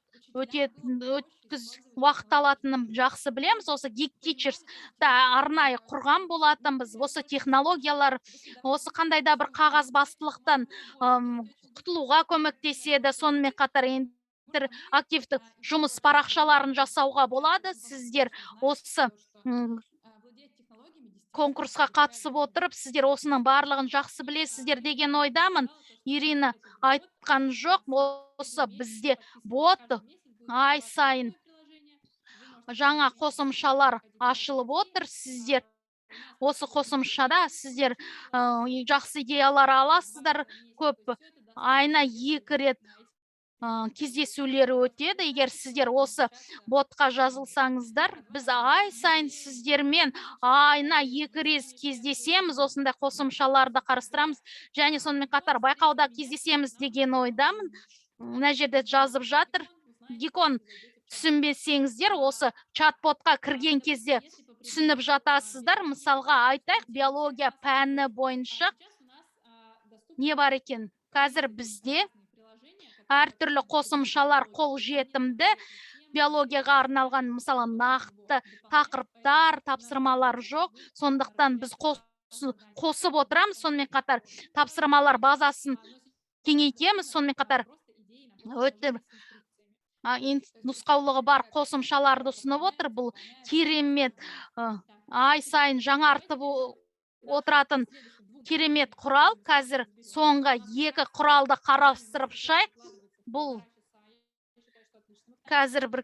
алатынын жақсы білеміз. Осы Geek Teachers арнайы құрған болатынбыз. Осы технологиялар, осы қандай да бір қағаз бастылықтан құтылуға көмектеседі. Сонымен қатар интерактивті жұмыс парақшаларын жасауға болады. Сіздер осы конкурсқа қатысып отырып, сіздер осының барлығын жақсы білесіздер деген ойдамын. Ирина айтқан жоқ, осы бізде бот ай сайын жаңа қосымшалар ашылып отыр. Сіздер осы қосымшада сіздер жақсы идеялар аласыздар. Көп айына 2 рет кездесулері өтеді. Егер сіздер осы ботқа жазылсаңыздар, біз ай сайын сіздермен айына 2 рет кездесеміз, осындай қосымшаларды қарастырамыз, және сонымен қатар байқауда кездесеміз деген ойдамын. Мына жерде жазып жатыр. Гикон түсінбесеңіздер, осы чат-ботқа кірген кезде түсініп жатасыздар. Мысалға айтайық, биология пәні бойынша не бар екен? Қазір бізде әртүрлі қосымшалар қолжетімді, биологияға арналған, мысалы, нақты тақырыптар, тапсырмалар жоқ. Сондықтан біз қосып отырамыз. Сонымен қатар тапсырмалар базасын кеңейтеміз. Сонымен қатар нұсқаулығы бар қосымшаларды ұсынып отыр. Бұл керемет, ай сайын жаңартып отыратын керемет құрал. Қазір соңғы 2 құралды қарастырып шайық. Бұл қазір бір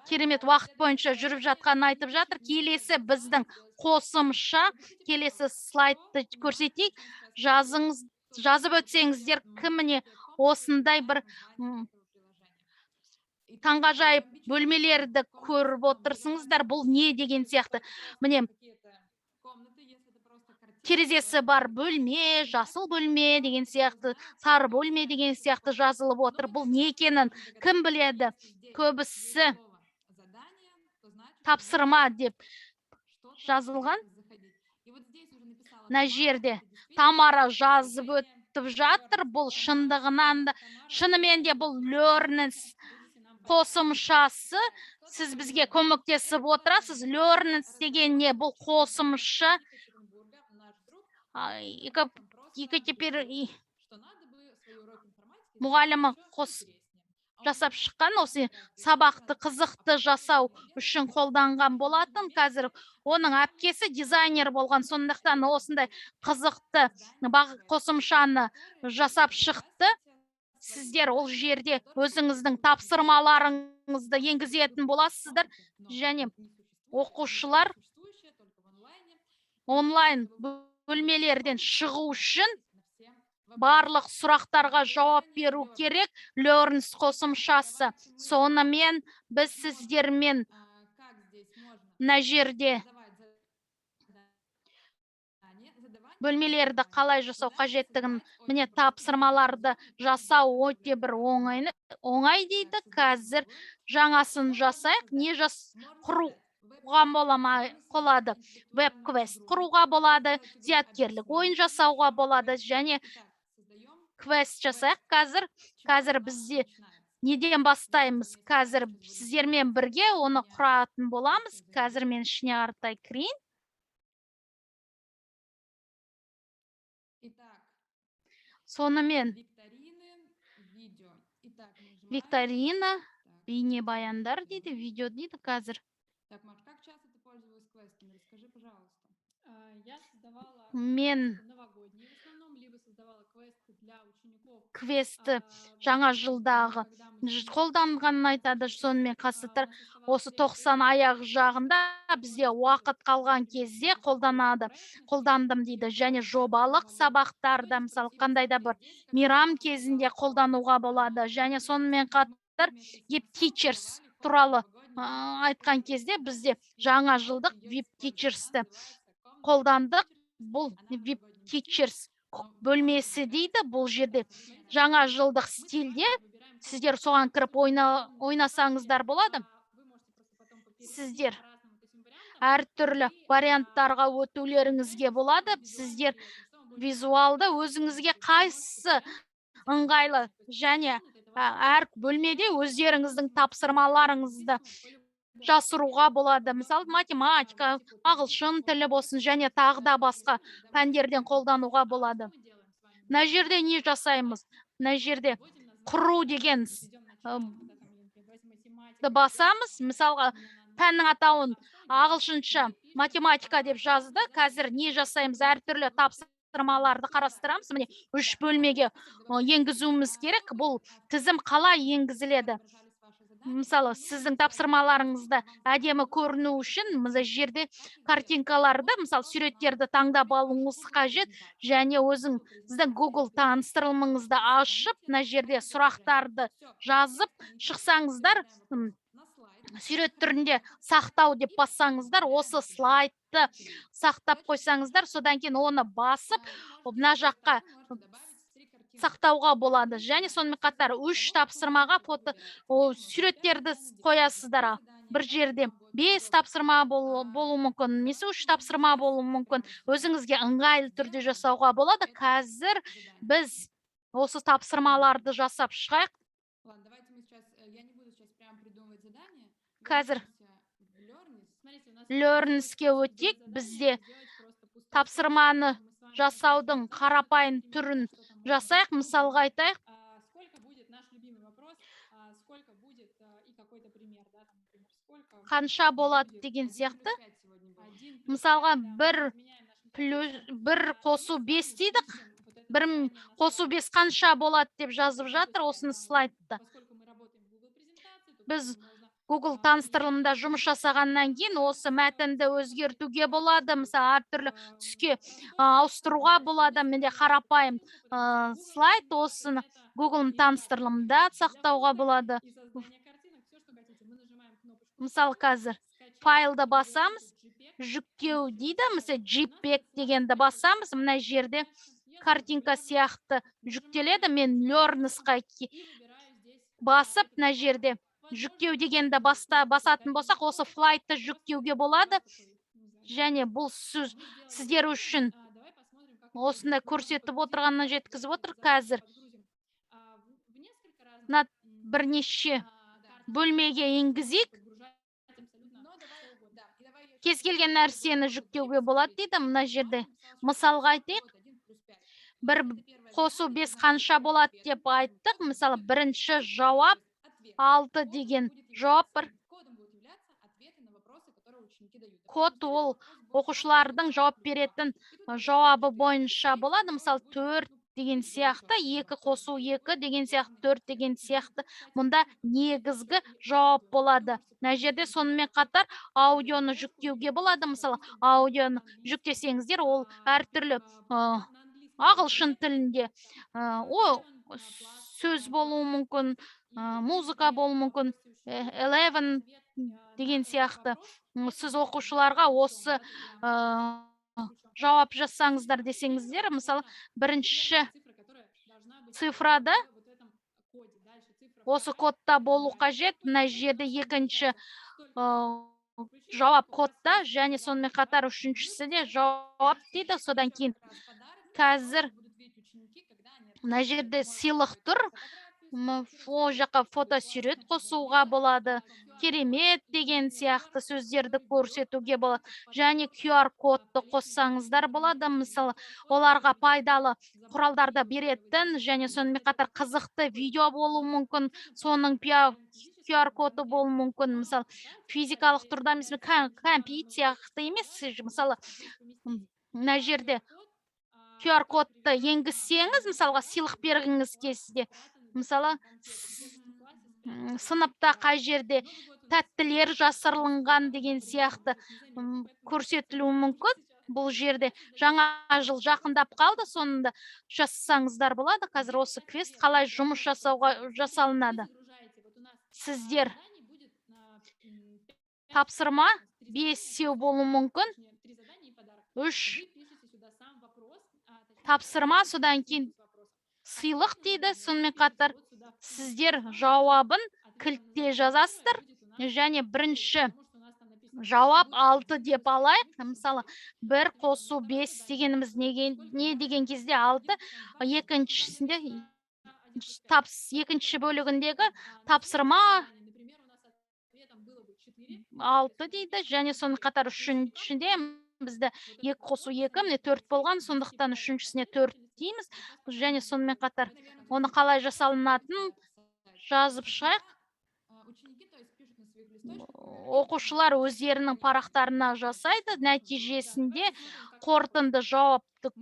керемет уақыт бойынша жүріп жатқанын айтып жатыр. Келесі біздің қосымша, келесі слайдты көрсетейік. Жазып өтсеңіздер, кіміне осындай бір таңғажайып бөлмелерді көріп отырсыңыздар. Бұл не деген сияқты. Міне, терезесі бар бөлме, жасыл бөлме деген сияқты, сары бөлме деген сияқты жазылып отыр. Бұл не екенін кім біледі? Көбісі тапсырма деп жазылған. Мына жерде Тамара жазып өтіп жатыр. Бұл шынымен де бұл Learnance қосымшасы. Сіз бізге көмектесіп отырасыз. Learnance деген не? Бұл қосымша. Мұғалімі жасап шыққан, осы сабақты қызықты жасау үшін қолданған болатын. Қазір оның әпкесі дизайнер болған, сондықтан осындай қызықты қосымшаны жасап шықты. Сіздер ол жерде өзіңіздің тапсырмаларыңызды енгізетін боласыздар, және оқушылар онлайн бөлмелерден шығу үшін барлық сұрақтарға жауап беру керек. Learnance қосымшасы. Сонымен біз сіздермен мына жерде бөлмелерді қалай жасау қажеттігін, міне тапсырмаларды жасау өте бір оңай дейді. Қазір жаңасын жасайық. Не құруға болады? Веб-квест құруға болады, зияткерлік ойын жасауға болады, және квест жасайық. Қазір бізде неден бастаймыз? Қазір сіздермен бірге оны құратын боламыз. Қазір мен ішіне артай кірейін. Сонымен викторина, бейне баяндар дейді, видео дейді қазір. Так, Маш, как часто ты пользовалась квестами? Расскажи, пожалуйста. Я создавала Мен новогодние в основном, либо создавала квесты для учеников. квесті жаңа жылдағы қолданғанын айтады. Сонымен қатар осы 90 аяқ жағында бізде уақыт қалған кезде қолдандым дейді. Және жобалық сабақтарда, мысалы қандай да бір мейрам кезінде қолдануға болады. Және сонымен қатар Vip Teachers туралы айтқан кезде бізде жаңа жылдық Vip Teachers'ті қолдандық. Бұл Vip Teachers бөлмесі дейді. Бұл жерде жаңа жылдық стильде сіздер соған кіріп ойнасаңыздар болады. Сіздер әртүрлі варианттарға өтулеріңізге болады. Сіздер визуалды өзіңізге қайсысы ыңғайлы, және әр бөлмеде өздеріңіздің тапсырмаларыңызды жасыруға болады. Мысалы, математика, ағылшын тілі болсын, және тағы да басқа пәндерден қолдануға болады. Мына жерде не жасаймыз? Мына жерде құру деген басамыз. Мысалға, пәннің атауын ағылшынша математика деп жазды. Қазір не жасаймыз? Әртүрлі тапсырмаларды қарастырамыз. Міне 3 бөлмеге енгізуіміз керек. Бұл тізім қалай енгізіледі? Мысалы, сіздің тапсырмаларыңызда әдемі көріну үшін мына жерде картинкаларды, мысалы, суреттерді таңдап алуыңыз қажет, және сіздің Google таныстырылымыңызды ашып, мына жерде сұрақтарды жазып шықсаңыздар, сурет түрінде сақтау деп бассаңыздар, осы слайдты сақтап қойсаңыздар, содан кейін оны басып, мына жаққа сақтауға болады. Және сонымен қатар 3 тапсырмаға суреттерді қоясыздар. Бір жерде 5 тапсырма болу мүмкін, немесе 3 тапсырма болу мүмкін. Өзіңізге ыңғайлы түрде жасауға болады. Қазір біз осы тапсырмаларды жасап шығайық. Қазір Learn'ске өтейік. Бізде тапсырманы жасаудың қарапайым түрін жасайық. Мысалға айтайық. Қанша болады деген сияқты. Мысалға, бір қосу 5 дейдік. Бір қосу 5 қанша болады деп жазып жатыр осыны слайдта. Біз Google таныстырылымында жұмыс жасағаннан кейін осы мәтінді өзгертуге болады. Мысалы, әртүрлі түске ауыстыруға болады. Менде қарапайым слайд осыны Google таныстырылымында сақтауға болады. Мысалы, қазір файлды басамыз, жүктеу дейді. Мысалы, JPEG дегенді басамыз. Мына жерде картинка сияқты жүктеледі. Мен Learn'сқа басып, мына жерде жүктеу дегенді басатын болсақ, осы флайтты жүктеуге болады. Және бұл сіздер үшін осында көрсетіп отырғанын жеткізіп отыр. Қазір бірнеше бөлмеге енгізейік. Кез келген нәрсені жүктеуге болады дейді. Мына жерде мысалға айтайық. Бір қосу 5 қанша болады деп айттық. Мысалы, бірінші жауап 6 деген жауап бар. Код ол оқушылардың жауап беретін жауабы бойынша болады. Мысалы, 4 деген сияқты, 2 қосу 2 деген сияқты, 4 деген сияқты. Мұнда негізгі жауап болады. Мына жерде сонымен қатар аудионы жүктеуге болады. Мысалы, аудионы жүктесеңіздер, ол әртүрлі ағылшын тілінде сөз болуы мүмкін, музыка болуы мүмкін, 11 деген сияқты. Сіз оқушыларға осы жауап жазсаңыздар десеңіздер, мысалы, бірінші цифрада осы кодта болу қажет, мына жерде екінші жауап кодта, және сонымен қатар үшіншісі де жауап дейді. Содан кейін қазір мына жерде сыйлық тұр. О жаққа фотосурет қосуға болады, керемет деген сияқты сөздерді көрсетуге болады. Және QR кодты қоссаңыздар болады. Мысалы, оларға пайдалы құралдарды беретін, және сонымен қатар қызықты видео болуы мүмкін. Соның QR коды болуы мүмкін. Мысалы, физикалық тұрда емес, компьютер сияқты емес. Мысалы, мына жерде QR кодты енгізсеңіз, мысалға сыйлық бергіңіз келсе, мысалы, сыныпта қай жерде тәттілер жасырылынған деген сияқты көрсетілуі мүмкін. Бұл жерде жаңа жыл жақындап қалды, сонында жазсаңыздар болады. Қазір осы квест қалай жұмыс жасалынады. Сіздер тапсырма 5 болуы мүмкін. 3 тапсырма, содан кейін сыйлық дейді. Сонымен қатар сіздер жауабын кілтте жазасыздар. Және бірінші жауап 6 деп алайық. Мысалы, 1 қосу 5 дегеніміз не деген кезде 6. Екіншісінде екінші бөлігіндегі тапсырма 6 дейді. Және сонымен қатар үшіншінде бізді 2 қосу 2, 4 болған, сондықтан үшіншісіне 4 дейміз. Және сонымен қатар оны қалай жасалынатынын жазып шығайық. Оқушылар өздерінің парақтарына жасайды. Нәтижесінде қорытынды жауапты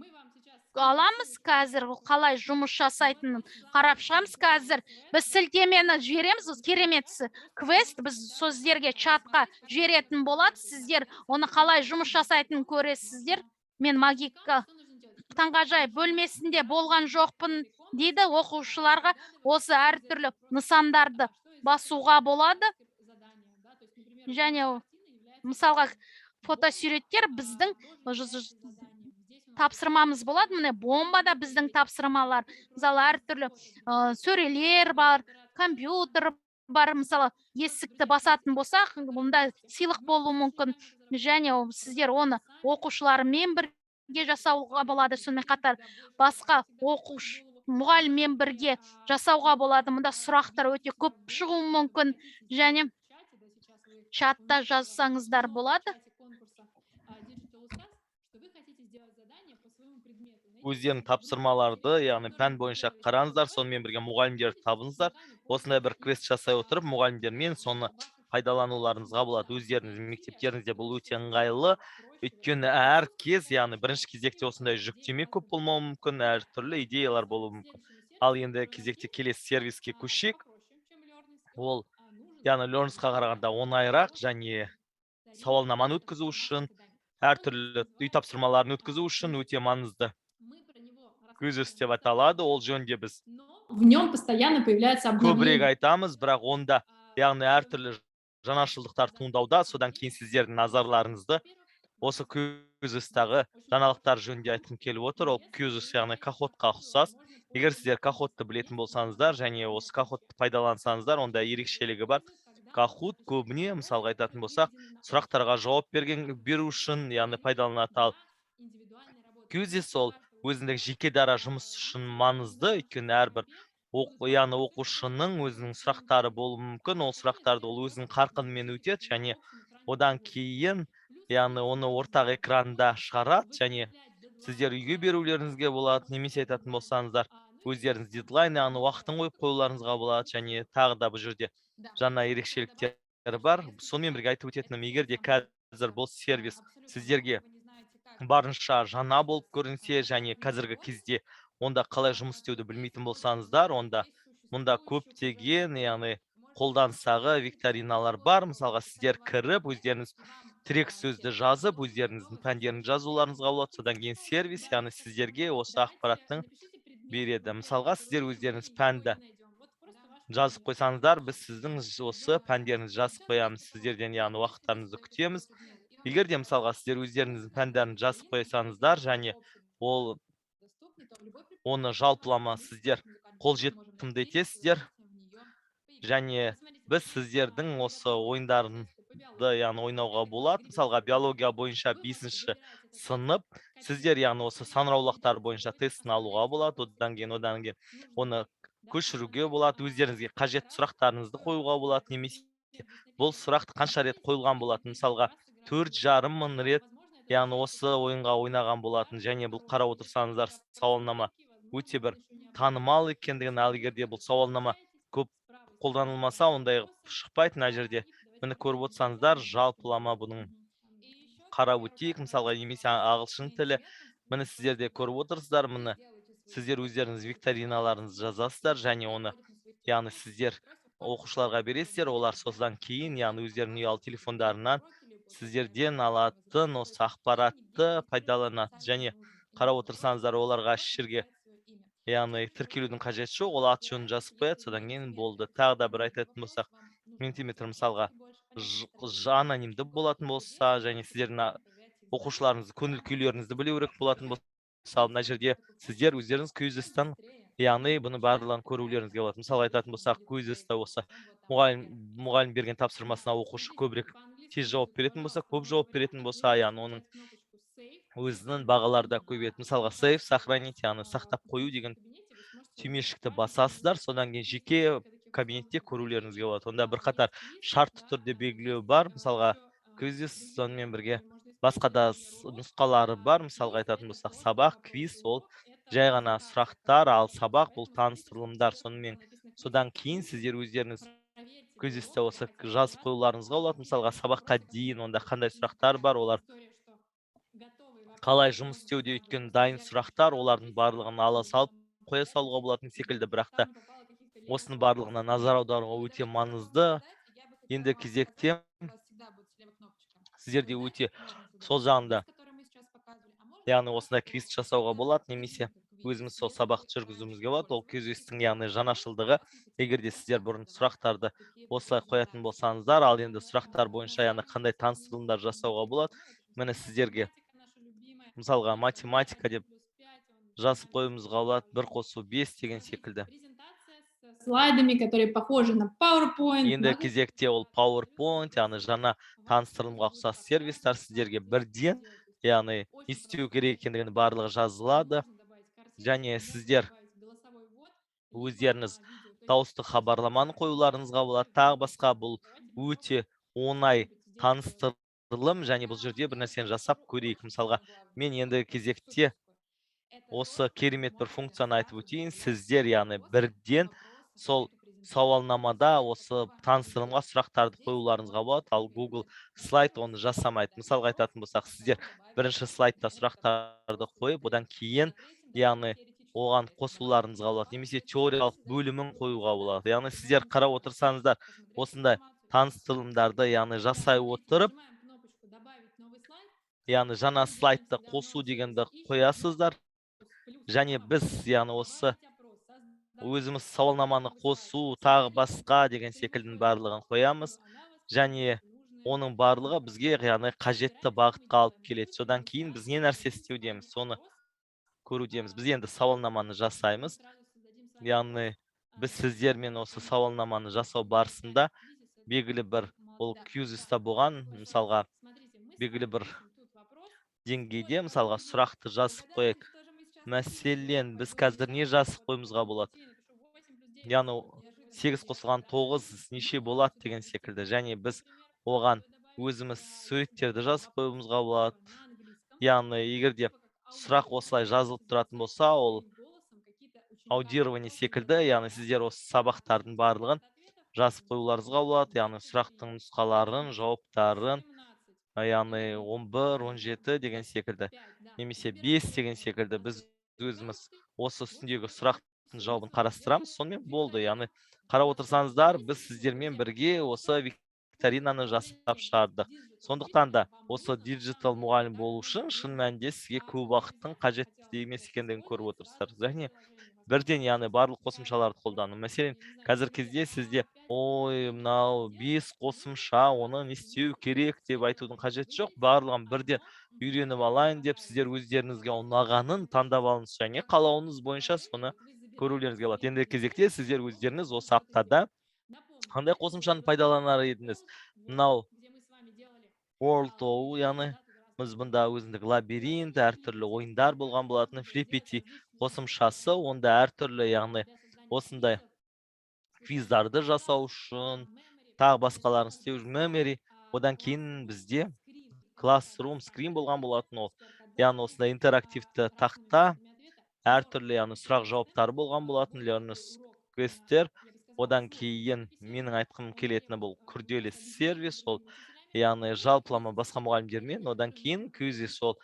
аламыз. Қазір қалай жұмыс жасайтынын қарап шығамыз. Қазір біз сілтемені жібереміз. Кереметсі квест біз сіздерге чатқа жіберетін болады. Сіздер оны қалай жұмыс жасайтынын көресіздер. Мен магика таңғажайып бөлмесінде болған жоқпын дейді. Оқушыларға осы әртүрлі нысандарды басуға болады. Және мысалға фотосуреттер біздің тапсырмамыз болады. Міне бомбада біздің тапсырмалар. Мысалы, әртүрлі сөрелер бар, компьютер бар. Мысалы, есікті басатын болсақ, мұнда сыйлық болуы мүмкін. Және сіздер оны оқушылармен бірге жасауға болады. Сонымен қатар басқа мұғаліммен бірге жасауға болады. Мұнда сұрақтар өте көп шығуы мүмкін. Және чатта жазсаңыздар болады. Өздерінің тапсырмаларды, яғни пән бойынша қараңыздар, сонымен бірге мұғалімдерді табыңыздар. Осындай бір квест жасай отырып, мұғалімдермен соны пайдалануларыңызға болады. Өздеріңіздің мектептеріңізде бұл өте ыңғайлы. Өйткені әр кез, яғни бірінші кезекте осындай жүктеме көп болмауы мүмкін, әртүрлі идеялар болуы мүмкін. Ал енді кезекте келесі сервиске көшейік. Ол яғни Learnsқа қарағанда оңайырақ, және сауалнаманы өткізу үшін, әртүрлі үй тапсырмаларын өткізу үшін өте маңызды. Квиз деп аталады. Ол жөнінде біз в нем постоянно появляется обновление. көбірек айтамыз, бірақ онда яғни әртүрлі жаңашылдықтар туындауда. Содан кейін сіздердің назарларыңызды осы квизтағы жаңалықтар жөнінде айтқым келіп отыр. Ол квиз яғни каходқа ұқсас. Егер сіздер каходты білетін болсаңыздар, және осы каходты пайдалансаңыздар, онда ерекшелігі бар. Каход көбіне, мысалға айтатын болсақ, сұрақтарға жауап беру үшін, яғни пайдаланады. Ал квиз сол өзіндік жеке дара жұмыс үшін маңызды. Өйткені әрбір яғни оқушының өзінің сұрақтары болуы мүмкін. Ол сұрақтарды ол өзінің қарқынымен өтеді, және одан кейін яғни оны ортақ экранда шығарады. Және сіздер үйге берулеріңізге болады, немесе айтатын болсаңыздар, өздеріңіз дедлайн, яғни уақытын қойып қоюларыңызға болады. Және тағы да бұл жерде жаңа ерекшеліктер бар. Сонымен бірге айтып өтетінім, егер де қазір бұл сервис сіздерге барынша жаңа болып көрінсе, және қазіргі кезде онда қалай жұмыс істеуді білмейтін болсаңыздар, онда мұнда көптеген, яғни қолданыстағы викториналар бар. Мысалға сіздер кіріп, өздеріңіз тірек сөзді жазып, өздеріңіздің пәндерін жазуларыңызға болады. Содан кейін сервис, яғни сіздерге осы ақпараттың береді. Мысалға сіздер өздеріңіз пәнді жазып қойсаңыздар, біз сіздің осы пәндеріңізді жазып қоямыз. Сіздерден яғни уақыттарыңызды күтеміз. егер де мысалға сіздер өздеріңіздің пәндерін жазып қойсаңыздар және ол оны жалпылама сіздер қолжетімді етесіздер және біз сіздердің осы ойындарыңды яғни ойнауға болады. Мысалға биология бойынша 5-ші сынып сіздер яғни осы санаулақтар бойынша тестін алуға болады. Одан кейін оны көшіруге болады, өздеріңізге қажетті сұрақтарыңызды қоюға болады, немесе бұл сұрақты қанша рет қойылған болатын. Мысалға 4,5 мың рет яғни осы ойынға ойнаған болатын, және бұл қарап отырсаңыздар сауалнама өте бір танымал екендігін, ал егер де бұл сауалнама көп қолданылмаса, ондай шықпайды. Мына жерде міне көріп отырсаңыздар, жалпылама бұның қарап өтейік. Мысалға немесе ағылшын тілі, міне сіздер де көріп отырсыздар, міне сіздер өздеріңіз викториналарыңызды жазасыздар және оны яғни сіздер оқушыларға бересіздер, олар содан кейін яғни өздерінің ұялы телефондарынан сіздерден алатын осы ақпаратты пайдаланады. Және қарап отырсаңыздар, оларға еш жерге яғни тіркелудің қажеті жоқ, ол аты жөнін жазып қояды, содан кейін болды. Тағы да бір айтатын болсақ, ментиметр мысалға анонимді болатын болса, және сіздердің оқушыларыңыз көңіл күйлеріңізді білу керек болатын болса, мына жерде сіздер өздеріңіз квизистан яғни бұны барлығын көрулеріңізге болады. Мысалы айтатын болсақ, квизиста осы мұғалім берген тапсырмасына оқушы көбірек тез жауап беретін болса, көп жауап беретін болса, яғни оның өзінің бағалары да көбейеді. Мысалға сейв, сохранить, яғни сақтап қою деген түймешікті басасыздар, содан кейін жеке кабинетте көрулеріңізге болады. Онда бірқатар шартты түрде белгілеу бар. Мысалға квиз, сонымен бірге басқа да нұсқалары бар. Мысалға айтатын болсақ, сабақ, квиз ол жай ғана сұрақтар, ал сабақ бұл таныстырылымдар. Содан кейін сіздер өздеріңіз квизте осы жазып қоюларыңызға болады. Мысалға сабаққа дейін онда қандай сұрақтар бар, олар қалай жұмыс істеуде, өйткені дайын сұрақтар, олардың барлығын ала салып қоя салуға болатын секілді, бірақ та осының барлығына назар аударуға өте маңызды. Енді кезекте сіздерде өте сол жағында яғни осындай квиз жасауға болады, немесе өзіміз сол сабақты жүргізуімізге болады. Ол квизтің яғни жаңашылдығы, егер де сіздер бұрын сұрақтарды осылай қоятын болсаңыздар, ал енді сұрақтар бойынша яғни қандай таныстырылымдар жасауға болады. Міне сіздерге мысалға математика деп жазып қоюымызға болады, 1 + 5 деген секілді. Слайдами, которые похожи на PowerPoint. Енді кезекте ол PowerPoint, яғни жаңа таныстырылымға ұқсас сервистар сіздерге бірден, яғни не істеу керек екендігін барлығы жазылады. Және сіздер өздеріңіз дауысты хабарламаны қоюларыңызға болады. Тағы басқа бұл өте оңай таныстырылым, және бұл жерде бір нәрсені жасап көрейік. Мысалға, мен енді кезекте осы керемет бір функцияны айтып өтейін. Сіздер яғни бірден сол сауалнамада осы таныстырылымға сұрақтарды қоюларыңызға болады, ал Google слайд оны жасамайды. Мысалға айтатын болсақ, сіздер бірінші слайдта сұрақтарды қойып, одан кейін яғни оған қосуларыңызға болады, немесе теориялық бөлімін қоюға болады. Яғни сіздер қарап отырсаңыздар, осындай таныстырылымдарды яғни жасай отырып, яғни жаңа слайдты қосу дегенді қоясыздар. Және біз яғни осы өзіміз сауалнаманы қосу, тағы басқа деген секілдің барлығын қоямыз. Және оның барлығы бізге яғни қажетті бағытқа алып келеді. Содан кейін біз не нәрсе істеудеміз, соны көрудеміз. Біз енді сауалнаманы жасаймыз. Яғни біз сіздермен осы сауалнаманы жасау барысында белгілі бір ол квизиста болған, мысалға белгілі бір деңгейде, мысалға сұрақты жазып қойып, мәселен біз қазір не жазып қойымызға болады? Яғни 8 қосылған 9 неше болады деген секілді. Және біз оған өзіміз суреттерді жазып қойымызға болады. Яғни егер де сұрақ осылай жазылып тұратын болса, ол аудирование секілді, яғни сіздер осы сабақтардың барлығын жазып қоюларыңызға болады. Яғни сұрақтың нұсқаларын, жауаптарын, яғни 11, 17 деген секілді, немесе 5 деген секілді біз өзіміз осы үстіндегі сұрақтың жауабын қарастырамыз. Сонымен болды. Яғни қарап отырсаңыздар, біз сіздермен бірге осы викторинаны жасап шығардық. Сондықтан да осы диджитал мұғалім болу үшін шын мәнінде сізге көп уақыттың қажет емес екендігін көріп отырсыздар. Және бірден яғни барлық қосымшаларды қолдану. Мәселен, қазіргі кезде сізде ой, мынау 5 қосымша, оны не істеу керек деп айтудың қажеті жоқ. Барлығын бірден үйреніп алайын деп сіздер өздеріңізге ұнағанын таңдап алыңыз және қалауыңыз бойынша соны көрулеріңізге болады. Енді кезекте сіздер өздеріңіз осы аптада қандай қосымшаны пайдаланар едіңіз? Мынау World, яғни біз бұнда өзіндік лабиринт, әртүрлі ойындар болған болатын. Флиппити қосымшасы, онда әртүрлі, яғни осындай квиздарды жасау үшін, тағы басқаларын істеу үшін memory. Одан кейін бізде Classroom, Screen болған болатын ол. Яғни осындай интерактивті тақта, әртүрлі яғни сұрақ жауаптары болған болатын, learners квесттер. Одан кейін менің айтқым келетіні бұл күрделі сервис, ол яғни жалпылама басқа мұғалімдермен. Одан кейін квиз ол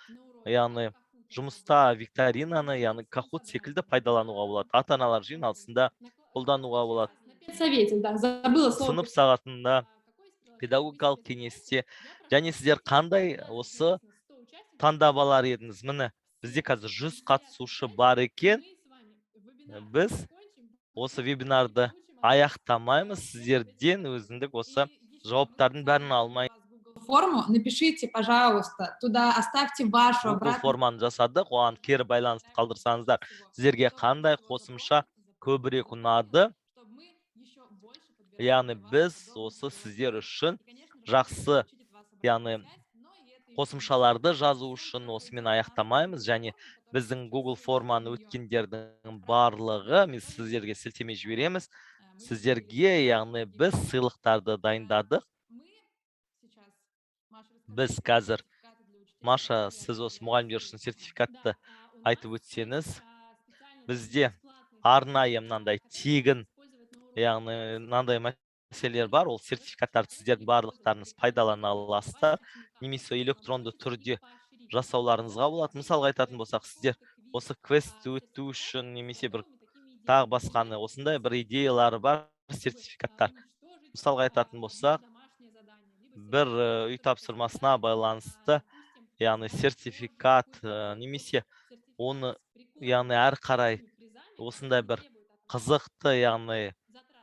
яғни жұмыста викторинаны, яғни Kahoot секілді пайдалануға болады. Ата-аналар жиналысында қолдануға болады. Совете, да, забыла слово. Сынып сағатында, педагогикалық кеңесте. Және сіздер қандай осы таңдап алар едіңіз? Міне, бізде қазір 100 қатысушы бар екен. Біз осы вебинарды аяқтамаймыз. Сіздерден өзіндік осы жауаптардың бәрін алмай. Форму напишите, пожалуйста, туда оставьте вашу Google обратную. форманы жасадық, оған кері байланысты қалдырсаңыздар. Сіздерге қандай қосымша көбірек ұнады? Яғни біз осы сіздер үшін жақсы, яғни қосымшаларды жазу үшін осымен аяқтамаймыз, және біздің Google форманы өткендердің барлығы мен сіздерге сілтеме жібереміз. Сіздерге, яғни біз сыйлықтарды дайындадық. Біз қазір, Маша, сіз осы мұғалімдер үшін сертификатты айтып өтсеңіз, бізде арнайы мынандай тегін, яғни мынандай мәселелер бар, ол сертификаттарды сіздердің барлықтарыңыз пайдалана аласыздар, немесе электронды түрде жасауларыңызға болады. Мысалға айтатын болсақ, сіздер осы квестті өту үшін немесе бір тағы басқаны осындай бір идеялары бар сертификаттар. Мысалға айтатын болсақ, бір үй тапсырмасына байланысты, яғни сертификат немесе оны, яғни әр қарай осындай бір қызықты, яғни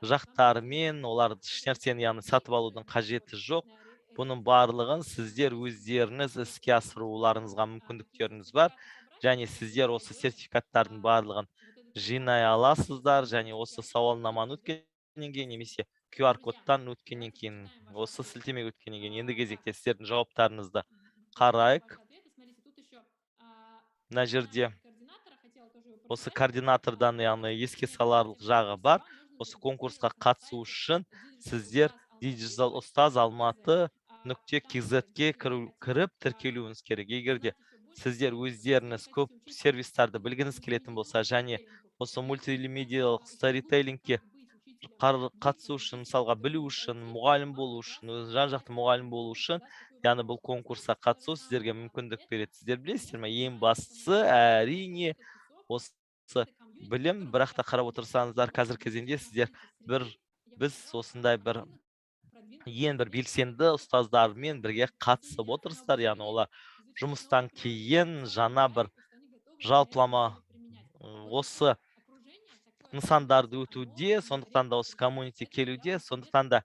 жақтарымен оларды ешнәрсені яғни сатып алудың қажеті жоқ. Бұның барлығын сіздер өздеріңіз іске асыруларыңызға мүмкіндіктеріңіз бар, және сіздер осы сертификаттардың барлығын жинай аласыздар, және осы сауалнаманы өткеннен кейін немесе QR-кодтан өткеннен кейін, осы сілтеме өткеннен кейін, енді кезекте сіздердің жауаптарыңызды қарайық. Мына жерде осы координатордан, яғни еске саларлық жағы бар. Осы конкурсқа қатысу үшін сіздер Digital Ustaz Алматы.kz-ге кіріп тіркелуіңіз керек. Егерде сіздер өздеріңіз көп сервистарды білгіңіз келетін болса, және осы мультимедиалық сторителлингке қатысу үшін, мысалға білу үшін, мұғалім болу үшін, жан-жақты мұғалім болу үшін, яғни бұл конкурсқа қатысу сіздерге мүмкіндік береді. Сіздер білесіздер ме, ең бастысы әрине осы білім, бірақ та қарап отырсаңыздар, қазір кезеңде сіздер біз осындай бір ең бір белсенді ұстаздармен бірге қатысып отырсыздар, яғни олар жұмыстан кейін жаңа бір жалпылама осы нысандарды өтуде, сондықтан да осы коммунити келуде, сондықтан да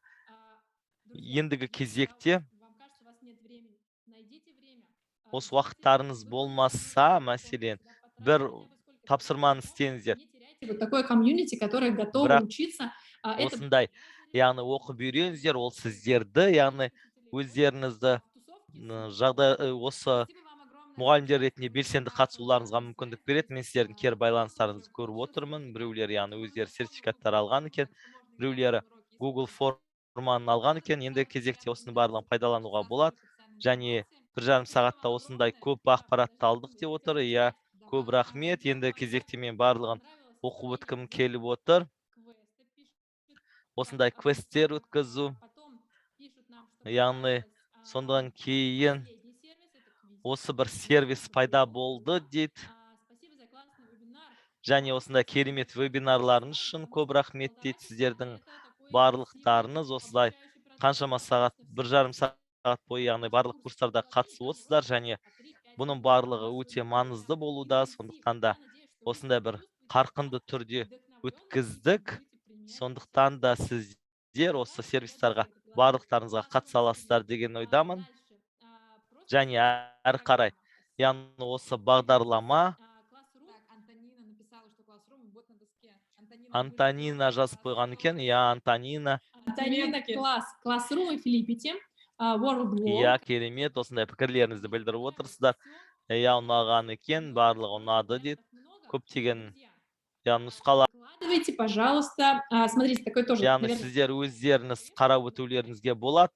ендігі кезекте осы уақыттарыңыз болмаса, мәселен, бір тапсырманы істеңіздер. Такое комьюнити, которое готово учиться. Осындай, яғни оқып үйреніңіздер, ол сіздерді, яғни өздеріңізді жағдай осы мұғалімдер ретінде белсенді қатысуларыңызға мүмкіндік береді. Мен сіздердің кері байланыстарыңызды көріп отырмын. Біреулер яғни өздері сертификаттар алған екен, біреулері Google форманы алған екен. Енді кезекте осының барлығын пайдалануға болады. Және 1,5 сағатта осындай көп ақпаратты алдық деп отыр. Иә, көп рахмет. Енді кезекте мен барлығын оқып өткім келіп отыр. Осындай квесттер өткізу, яғни сондан кейін осы бір сервис пайда болды дейді. Және осындай керемет вебинарларыңыз үшін көп рахмет дейді. Сіздердің барлықтарыңыз осылай қаншама сағат, 1,5 сағат бойы, яғни барлық курстарда қатысып отырсыздар, және бұның барлығы өте маңызды болуда. Сондықтан да осындай бір қарқынды түрде өткіздік. Сондықтан да сіздер осы сервистарға барлықтарыңызға қатыса аласыздар деген ойдамын. Және әрі қарай, яғни осы бағдарлама Антонина жазып қойған екен. Антонина. Антонина класс. Classroom и Филиппите. WorldWalk. Иә, керемет, осындай пікірлеріңізді білдіріп отырсыздар. Ұнаған екен, барлығы ұнады дейді. Көптеген нұсқалар. Выкладывайте, пожалуйста. Смотрите, такой тоже. Яғни сіздер өздеріңіз қарап өтулеріңізге болады.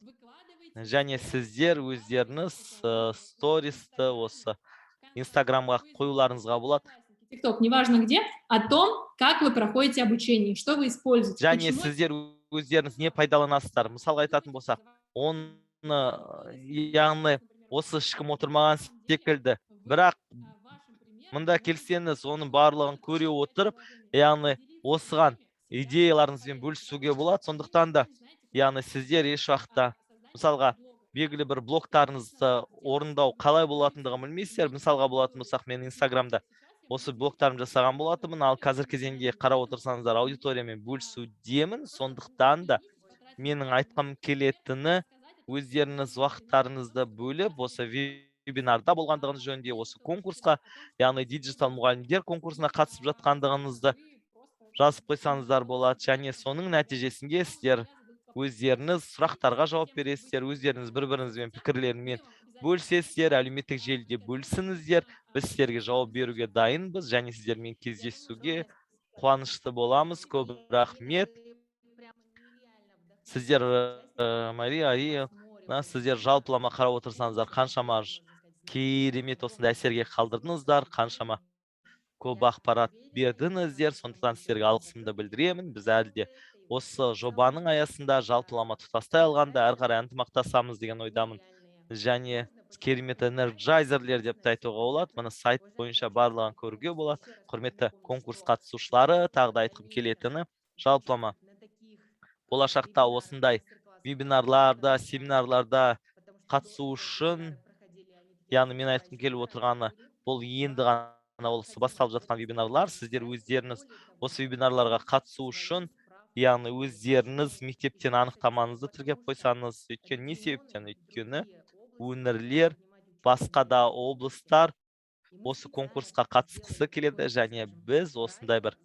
Және сіздер өздеріңіз стористі осы Инстаграмға қоюларыңызға болады. TikTok, неважно где, о том, как вы проходите обучение, что вы используете. Және сіздер өздеріңіз не пайдаланасыздар. Мысалға айтатын болсақ, оны яғни осы ешкім отырмаған секілді, бірақ мында келсеңіз, оның барлығын көре отырып, яғни осыған идеяларыңызбен бөлісуге болады. Сондықтан да, яғни сіздер еш уақытта, мысалға, белгілі бір блогтарыңызды орындау қалай болатындығын білмейсіздер. Мысалға болатын болсақ, мен Инстаграмда осы блогтарым жасаған болатынмын, ал қазір кезеңде қарап отырсаңыздар, аудиториямен бөлісудемін. Сондықтан да менің айтқым келетіні, өздеріңіз уақыттарыңызды бөліп, осы вебинарда болғандығыңыз жөнінде, осы конкурсқа, яғни диджитал мұғалімдер конкурсына қатысып жатқандығыңызды жазып қойсаңыздар болады. Және соның нәтижесінде сіздер өздеріңіз сұрақтарға жауап бересіздер, өздеріңіз бір-біріңізбен пікірлермен бөлісесіздер, әлеуметтік желіде бөлісіңіздер. Біз сіздерге жауап беруге дайынбыз, және сіздермен кездесуге қуанышты боламыз. Көп рахмет. Сіздер, Мария, сіздер жалпылама қарап отырсаңыздар, қаншама керемет осындай әсерге қалдырдыңыздар, қаншама көп ақпарат бердіңіздер. Сондықтан сіздерге алғысымды білдіремін. Біз әлі де осы жобаның аясында жалпылама тұтастай алғанда әрі қарай ынтымақтасамыз деген ойдамын. Және керемет энерджайзерлер деп те айтуға болады. Мұны сайт бойынша барлығын көруге болады. Құрметті конкурс қатысушылары, тағы да айтқым келетіні, жалпылама болашақта осындай вебинарларда, семинарларда қатысу үшін, яғни мен айтқым келіп отырғаны, бұл енді ғана осы басталып жатқан вебинарлар. Сіздер өздеріңіз осы вебинарларға қатысу үшін, яғни өздеріңіз мектептен анықтамаңызды тіркеп қойсаңыз, өйткені не себептен? Өйткені өңірлер, басқа да облыстар осы конкурсқа қатысқысы келеді, және біз осындай бір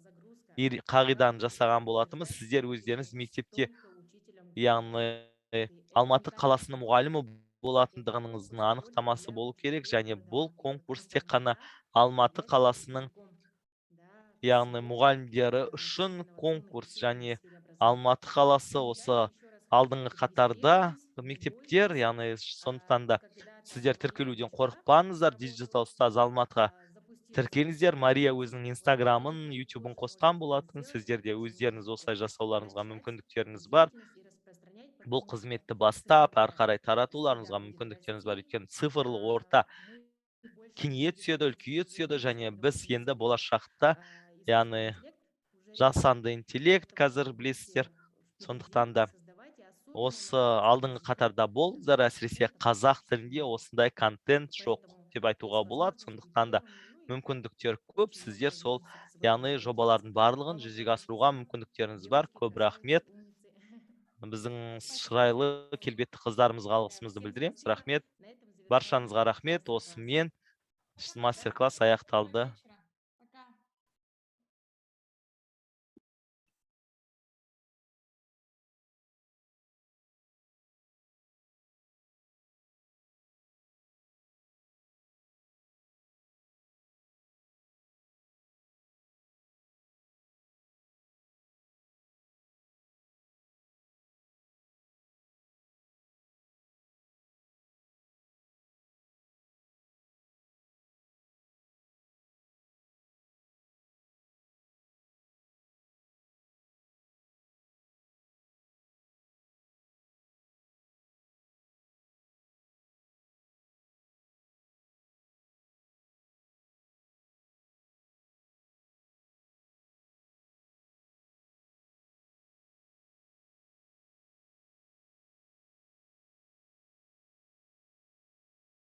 қағиданы жасаған болатымыз. Сіздер өздеріңіз мектепте, яғни Алматы қаласының мұғалімі болатындығыңыздың анықтамасы болу керек, және бұл конкурс тек қана Алматы қаласының, яғни мұғалімдері үшін конкурс, және Алматы қаласы осы алдыңғы қатарда мектептер, яғни сондықтан да сіздер тіркелуден қорықпаңыздар. Диджитал ұстаз Алматыға тіркеліңіздер. Мария өзінің Инстаграмын, Ютубын қосқан болатын. Сіздер де өздеріңіз осылай жасауларыңызға мүмкіндіктеріңіз бар. Бұл қызметті бастап, әрі қарай таратуларыңызға мүмкіндіктеріңіз бар. Өйткені цифрлы орта кеңейе түседі, үлкейе түседі, және біз енді болашақта, яғни жасанды интеллект қазір білесіздер. Сондықтан да осы алдыңғы қатарда болыңыздар, әсіресе қазақ тілінде осындай контент жоқ деп айтуға болады. Сондықтан да мүмкіндіктер көп. Сіздер сол, яғни жобалардың барлығын жүзеге асыруға мүмкіндіктеріңіз бар. Көп рахмет. Біздің шырайлы келбетті қыздарымызға алғысымызды білдіреміз. Рахмет. Баршаңызға рахмет. Осымен мастер-класс аяқталды.